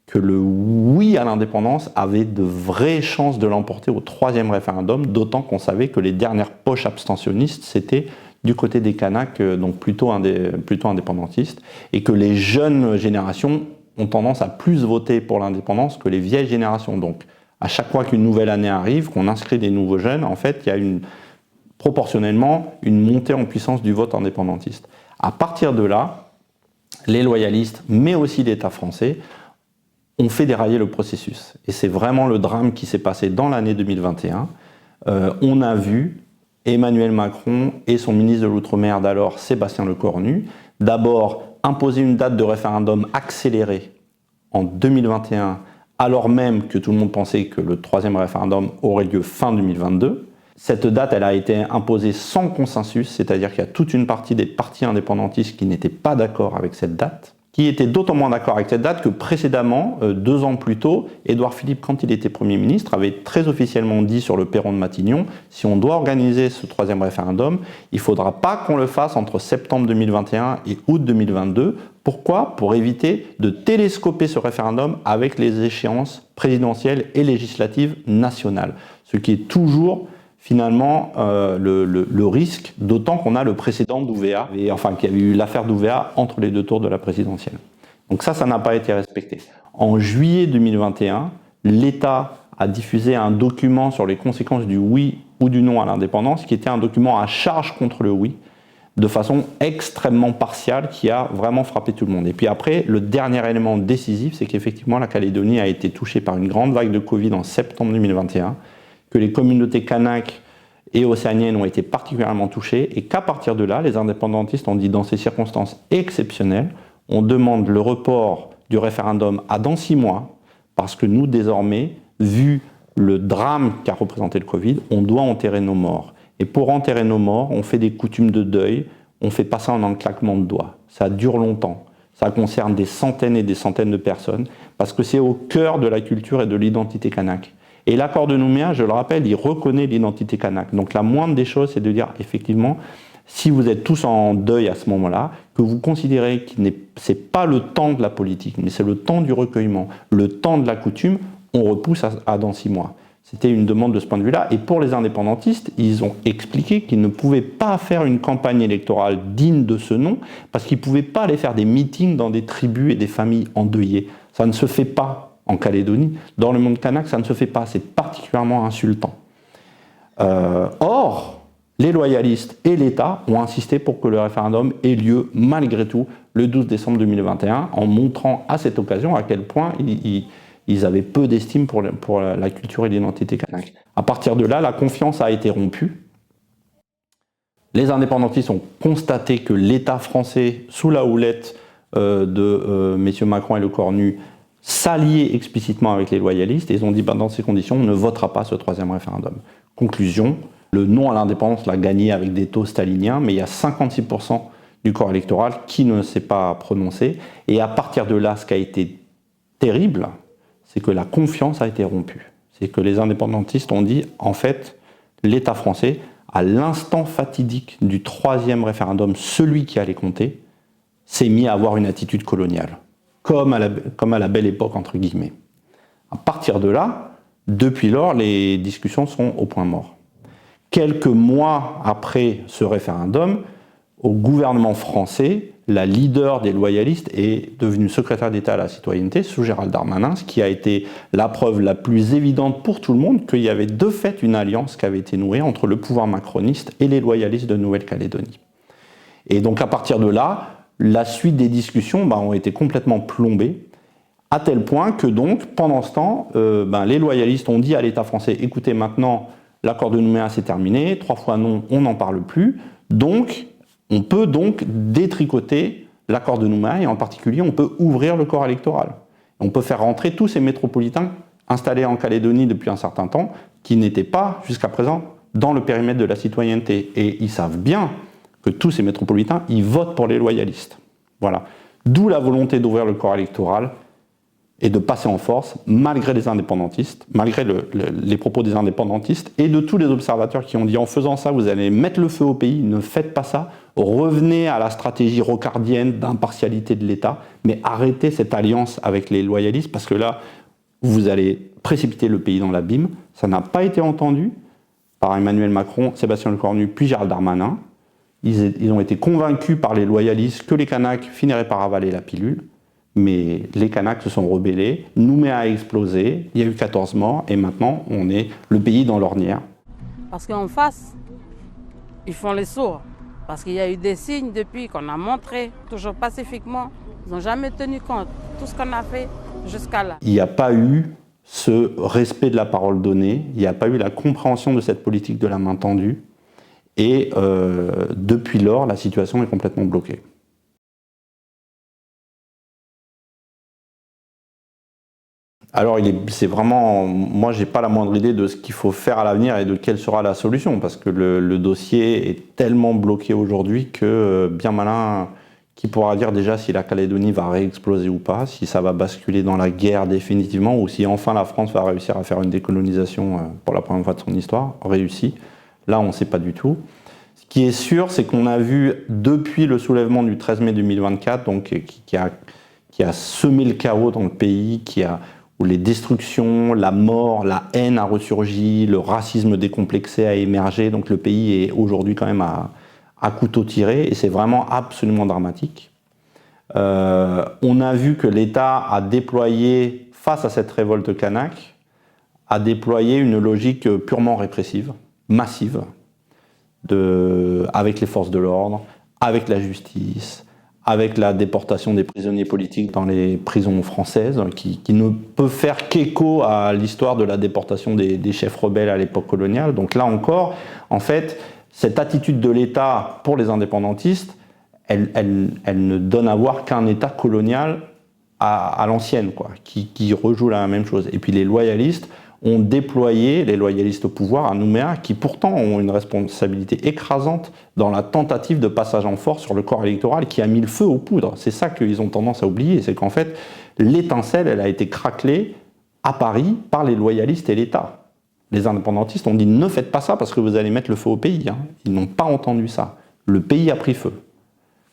que le oui à l'indépendance avait de vraies chances de l'emporter au 3e référendum, d'autant qu'on savait que les dernières poches abstentionnistes, c'était du côté des Kanaks, donc plutôt indépendantistes, et que les jeunes générations ont tendance à plus voter pour l'indépendance que les vieilles générations. Donc, à chaque fois qu'une nouvelle année arrive, qu'on inscrit des nouveaux jeunes, en fait, il y a proportionnellement une montée en puissance du vote indépendantiste. À partir de là, les loyalistes, mais aussi l'État français, ont fait dérailler le processus. Et c'est vraiment le drame qui s'est passé dans l'année 2021. On a vu Emmanuel Macron et son ministre de l'Outre-mer d'alors, Sébastien Lecornu, d'abord imposer une date de référendum accélérée en 2021, alors même que tout le monde pensait que le 3e référendum aurait lieu fin 2022. Cette date, elle a été imposée sans consensus, c'est-à-dire qu'il y a toute une partie des partis indépendantistes qui n'étaient pas d'accord avec cette date, qui étaient d'autant moins d'accord avec cette date que précédemment, 2 ans plus tôt, Édouard Philippe, quand il était Premier ministre, avait très officiellement dit sur le perron de Matignon, si on doit organiser ce 3e référendum, il ne faudra pas qu'on le fasse entre septembre 2021 et août 2022. Pourquoi ? Pour éviter de télescoper ce référendum avec les échéances présidentielles et législatives nationales. Ce qui est toujours finalement le risque, d'autant qu'on a le précédent d'Ouvéa, enfin qu'il y a eu l'affaire d'Ouvéa entre les 2 tours de la présidentielle. Donc ça n'a pas été respecté. En juillet 2021, l'État a diffusé un document sur les conséquences du oui ou du non à l'indépendance, qui était un document à charge contre le oui, de façon extrêmement partiale, qui a vraiment frappé tout le monde. Et puis après, le dernier élément décisif, c'est qu'effectivement la Calédonie a été touchée par une grande vague de Covid en septembre 2021, que les communautés kanaks et océaniennes ont été particulièrement touchées, et qu'à partir de là, les indépendantistes ont dit, dans ces circonstances exceptionnelles, on demande le report du référendum à dans 6 mois, parce que nous, désormais, vu le drame qu'a représenté le Covid, on doit enterrer nos morts. Et pour enterrer nos morts, on fait des coutumes de deuil, on ne fait pas ça en un claquement de doigts. Ça dure longtemps. Ça concerne des centaines et des centaines de personnes, parce que c'est au cœur de la culture et de l'identité kanak. Et l'accord de Nouméa, je le rappelle, il reconnaît l'identité kanak. Donc la moindre des choses, c'est de dire, effectivement, si vous êtes tous en deuil à ce moment-là, que vous considérez que ce n'est pas le temps de la politique, mais c'est le temps du recueillement, le temps de la coutume, on repousse à dans 6 mois. C'était une demande de ce point de vue-là. Et pour les indépendantistes, ils ont expliqué qu'ils ne pouvaient pas faire une campagne électorale digne de ce nom, parce qu'ils ne pouvaient pas aller faire des meetings dans des tribus et des familles endeuillées. Ça ne se fait pas en Calédonie. Dans le monde kanak, ça ne se fait pas. C'est particulièrement insultant. Or, les loyalistes et l'État ont insisté pour que le référendum ait lieu malgré tout le 12 décembre 2021, en montrant à cette occasion à quel point ils avaient peu d'estime pour la culture et l'identité kanak. À partir de là, la confiance a été rompue. Les indépendantistes ont constaté que l'État français, sous la houlette de messieurs Macron et Lecornu, s'allier explicitement avec les loyalistes, et ils ont dit dans ces conditions, on ne votera pas ce 3e référendum. Conclusion, le non à l'indépendance l'a gagné avec des taux staliniens, mais il y a 56% du corps électoral qui ne s'est pas prononcé, et à partir de là, ce qui a été terrible, c'est que la confiance a été rompue. C'est que les indépendantistes ont dit, en fait, l'État français, à l'instant fatidique du 3e référendum, celui qui allait compter, s'est mis à avoir une attitude coloniale. Comme à la belle époque, entre guillemets. À partir de là, depuis lors, les discussions sont au point mort. Quelques mois après ce référendum, au gouvernement français, la leader des loyalistes est devenue secrétaire d'État à la citoyenneté sous Gérald Darmanin, ce qui a été la preuve la plus évidente pour tout le monde qu'il y avait de fait une alliance qui avait été nouée entre le pouvoir macroniste et les loyalistes de Nouvelle-Calédonie. Et donc à partir de là, la suite des discussions ont été complètement plombées, à tel point que donc, pendant ce temps, les loyalistes ont dit à l'État français, écoutez, maintenant, l'accord de Nouméa c'est terminé, 3 fois non, on n'en parle plus, donc on peut donc détricoter l'accord de Nouméa, et en particulier, on peut ouvrir le corps électoral. On peut faire rentrer tous ces métropolitains installés en Calédonie depuis un certain temps, qui n'étaient pas, jusqu'à présent, dans le périmètre de la citoyenneté. Et ils savent bien que tous ces métropolitains, ils votent pour les loyalistes. Voilà. D'où la volonté d'ouvrir le corps électoral et de passer en force, malgré les indépendantistes, malgré les propos des indépendantistes et de tous les observateurs qui ont dit en faisant ça, vous allez mettre le feu au pays, ne faites pas ça, revenez à la stratégie rocardienne d'impartialité de l'État, mais arrêtez cette alliance avec les loyalistes, parce que là, vous allez précipiter le pays dans l'abîme. Ça n'a pas été entendu par Emmanuel Macron, Sébastien Lecornu, puis Gérald Darmanin. Ils ont été convaincus par les loyalistes que les Kanaks finiraient par avaler la pilule, mais les Kanaks se sont rebellés, Nouméa a explosé, il y a eu 14 morts, et maintenant on est le pays dans l'ornière. Parce qu'en face, ils font les sourds. Parce qu'il y a eu des signes depuis qu'on a montré, toujours pacifiquement. Ils n'ont jamais tenu compte de tout ce qu'on a fait jusqu'à là. Il n'y a pas eu ce respect de la parole donnée, il n'y a pas eu la compréhension de cette politique de la main tendue, et depuis lors, la situation est complètement bloquée. Alors, c'est vraiment, moi, j'ai pas la moindre idée de ce qu'il faut faire à l'avenir et de quelle sera la solution, parce que le dossier est tellement bloqué aujourd'hui que bien malin qui pourra dire déjà si la Calédonie va réexploser ou pas, si ça va basculer dans la guerre définitivement, ou si enfin la France va réussir à faire une décolonisation pour la première fois de son histoire, réussie. Là, on ne sait pas du tout. Ce qui est sûr, c'est qu'on a vu depuis le soulèvement du 13 mai 2024, donc, qui a semé le chaos dans le pays, où les destructions, la mort, la haine a ressurgi, le racisme décomplexé a émergé. Donc le pays est aujourd'hui quand même à couteau tiré, et c'est vraiment absolument dramatique. On a vu que l'État a déployé, face à cette révolte kanak, a déployé une logique purement répressive, massive, avec les forces de l'ordre, avec la justice, avec la déportation des prisonniers politiques dans les prisons françaises, qui ne peut faire qu'écho à l'histoire de la déportation des chefs rebelles à l'époque coloniale. Donc là encore, en fait, cette attitude de l'État pour les indépendantistes, elle ne donne à voir qu'un État colonial à l'ancienne, qui rejoue la même chose. Et puis les loyalistes ont déployé, les loyalistes au pouvoir à Nouméa, qui pourtant ont une responsabilité écrasante dans la tentative de passage en force sur le corps électoral qui a mis le feu aux poudres. C'est ça qu'ils ont tendance à oublier, c'est qu'en fait, l'étincelle, elle a été craquelée à Paris par les loyalistes et l'État. Les indépendantistes ont dit « ne faites pas ça parce que vous allez mettre le feu au pays ». Ils n'ont pas entendu ça. Le pays a pris feu.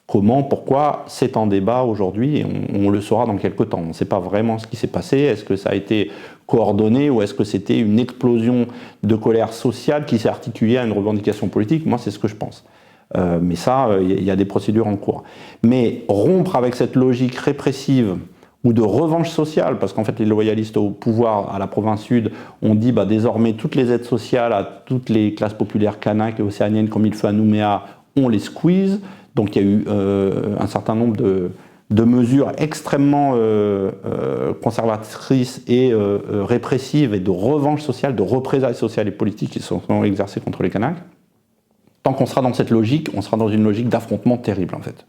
Comment, pourquoi, c'est en débat aujourd'hui, et on le saura dans quelques temps. On ne sait pas vraiment ce qui s'est passé. Est-ce que ça a été coordonné ou est-ce que c'était une explosion de colère sociale qui s'est articulée à une revendication politique? Moi, c'est ce que je pense. Mais ça, il y a des procédures en cours. Mais rompre avec cette logique répressive ou de revanche sociale, parce qu'en fait les loyalistes au pouvoir à la province sud ont dit désormais toutes les aides sociales à toutes les classes populaires kanak et océaniennes comme il fait à Nouméa, on les squeeze. Donc il y a eu un certain nombre de mesures extrêmement conservatrices et répressives et de revanche sociale, de représailles sociales et politiques qui sont exercées contre les Kanaks. Tant qu'on sera dans cette logique, on sera dans une logique d'affrontement terrible en fait.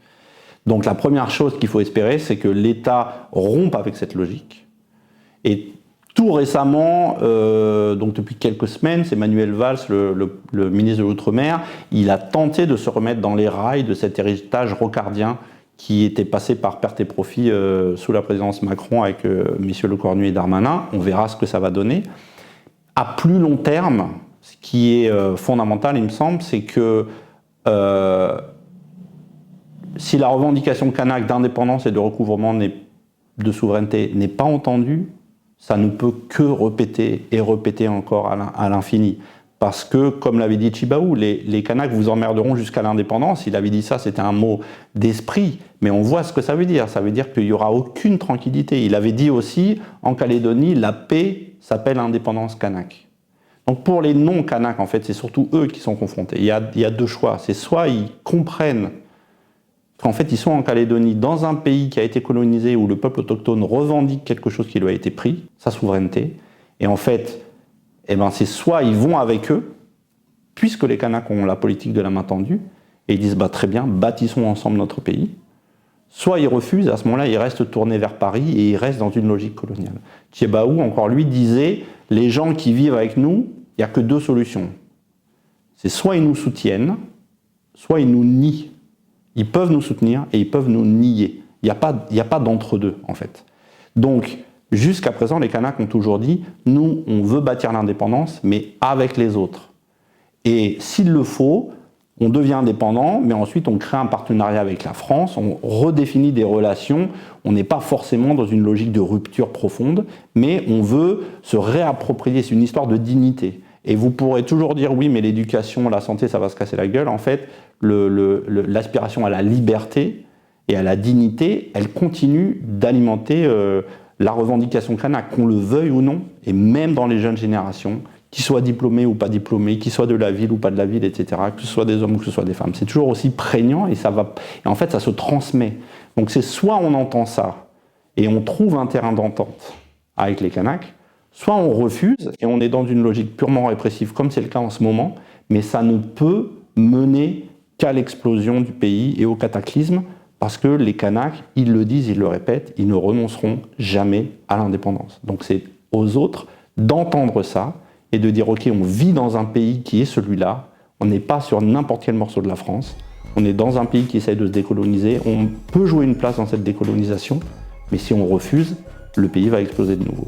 Donc la première chose qu'il faut espérer, c'est que l'État rompe avec cette logique. Et tout récemment, donc depuis quelques semaines, c'est Manuel Valls, le ministre de l'Outre-mer, il a tenté de se remettre dans les rails de cet héritage rocardien qui était passé par perte et profit sous la présidence Macron avec messieurs Lecornu et Darmanin. On verra ce que ça va donner. À plus long terme, ce qui est fondamental, il me semble, c'est que si la revendication kanak d'indépendance et de recouvrement de souveraineté n'est pas entendue, ça ne peut que répéter et répéter encore à l'infini. Parce que, comme l'avait dit Tjibaou, les Kanaks vous emmerderont jusqu'à l'indépendance. Il avait dit ça, c'était un mot d'esprit, mais on voit ce que ça veut dire. Ça veut dire qu'il n'y aura aucune tranquillité. Il avait dit aussi, en Calédonie, la paix s'appelle indépendance kanak. Donc pour les non-Kanaks, en fait, c'est surtout eux qui sont confrontés. Il y a deux choix. C'est soit ils comprennent qu'en fait ils sont en Calédonie, dans un pays qui a été colonisé, où le peuple autochtone revendique quelque chose qui lui a été pris, sa souveraineté, et en fait, c'est soit ils vont avec eux, puisque les Kanaks ont la politique de la main tendue, et ils disent très bien, bâtissons ensemble notre pays, soit ils refusent, à ce moment-là ils restent tournés vers Paris et ils restent dans une logique coloniale. Tchébahou, encore lui, disait, les gens qui vivent avec nous, il n'y a que deux solutions. C'est soit ils nous soutiennent, soit ils nous nient. Ils peuvent nous soutenir et ils peuvent nous nier. Il n'y a pas d'entre-deux, en fait. Donc, jusqu'à présent, les Kanaks ont toujours dit, nous, on veut bâtir l'indépendance, mais avec les autres. Et s'il le faut, on devient indépendant, mais ensuite on crée un partenariat avec la France, on redéfinit des relations, on n'est pas forcément dans une logique de rupture profonde, mais on veut se réapproprier, c'est une histoire de dignité. Et vous pourrez toujours dire, oui, mais l'éducation, la santé, ça va se casser la gueule. En fait, l'aspiration à la liberté et à la dignité, elle continue d'alimenter la revendication kanak, qu'on le veuille ou non, et même dans les jeunes générations, qu'ils soient diplômés ou pas diplômés, qu'ils soient de la ville ou pas de la ville, etc., que ce soit des hommes ou que ce soit des femmes. C'est toujours aussi prégnant et en fait, ça se transmet. Donc c'est soit on entend ça et on trouve un terrain d'entente avec les Kanaks, soit on refuse et on est dans une logique purement répressive, comme c'est le cas en ce moment, mais ça ne peut mener qu'à l'explosion du pays et au cataclysme, parce que les Kanaks, ils le disent, ils le répètent, ils ne renonceront jamais à l'indépendance. Donc c'est aux autres d'entendre ça, et de dire, ok, on vit dans un pays qui est celui-là, on n'est pas sur n'importe quel morceau de la France, on est dans un pays qui essaye de se décoloniser, on peut jouer une place dans cette décolonisation, mais si on refuse, le pays va exploser de nouveau.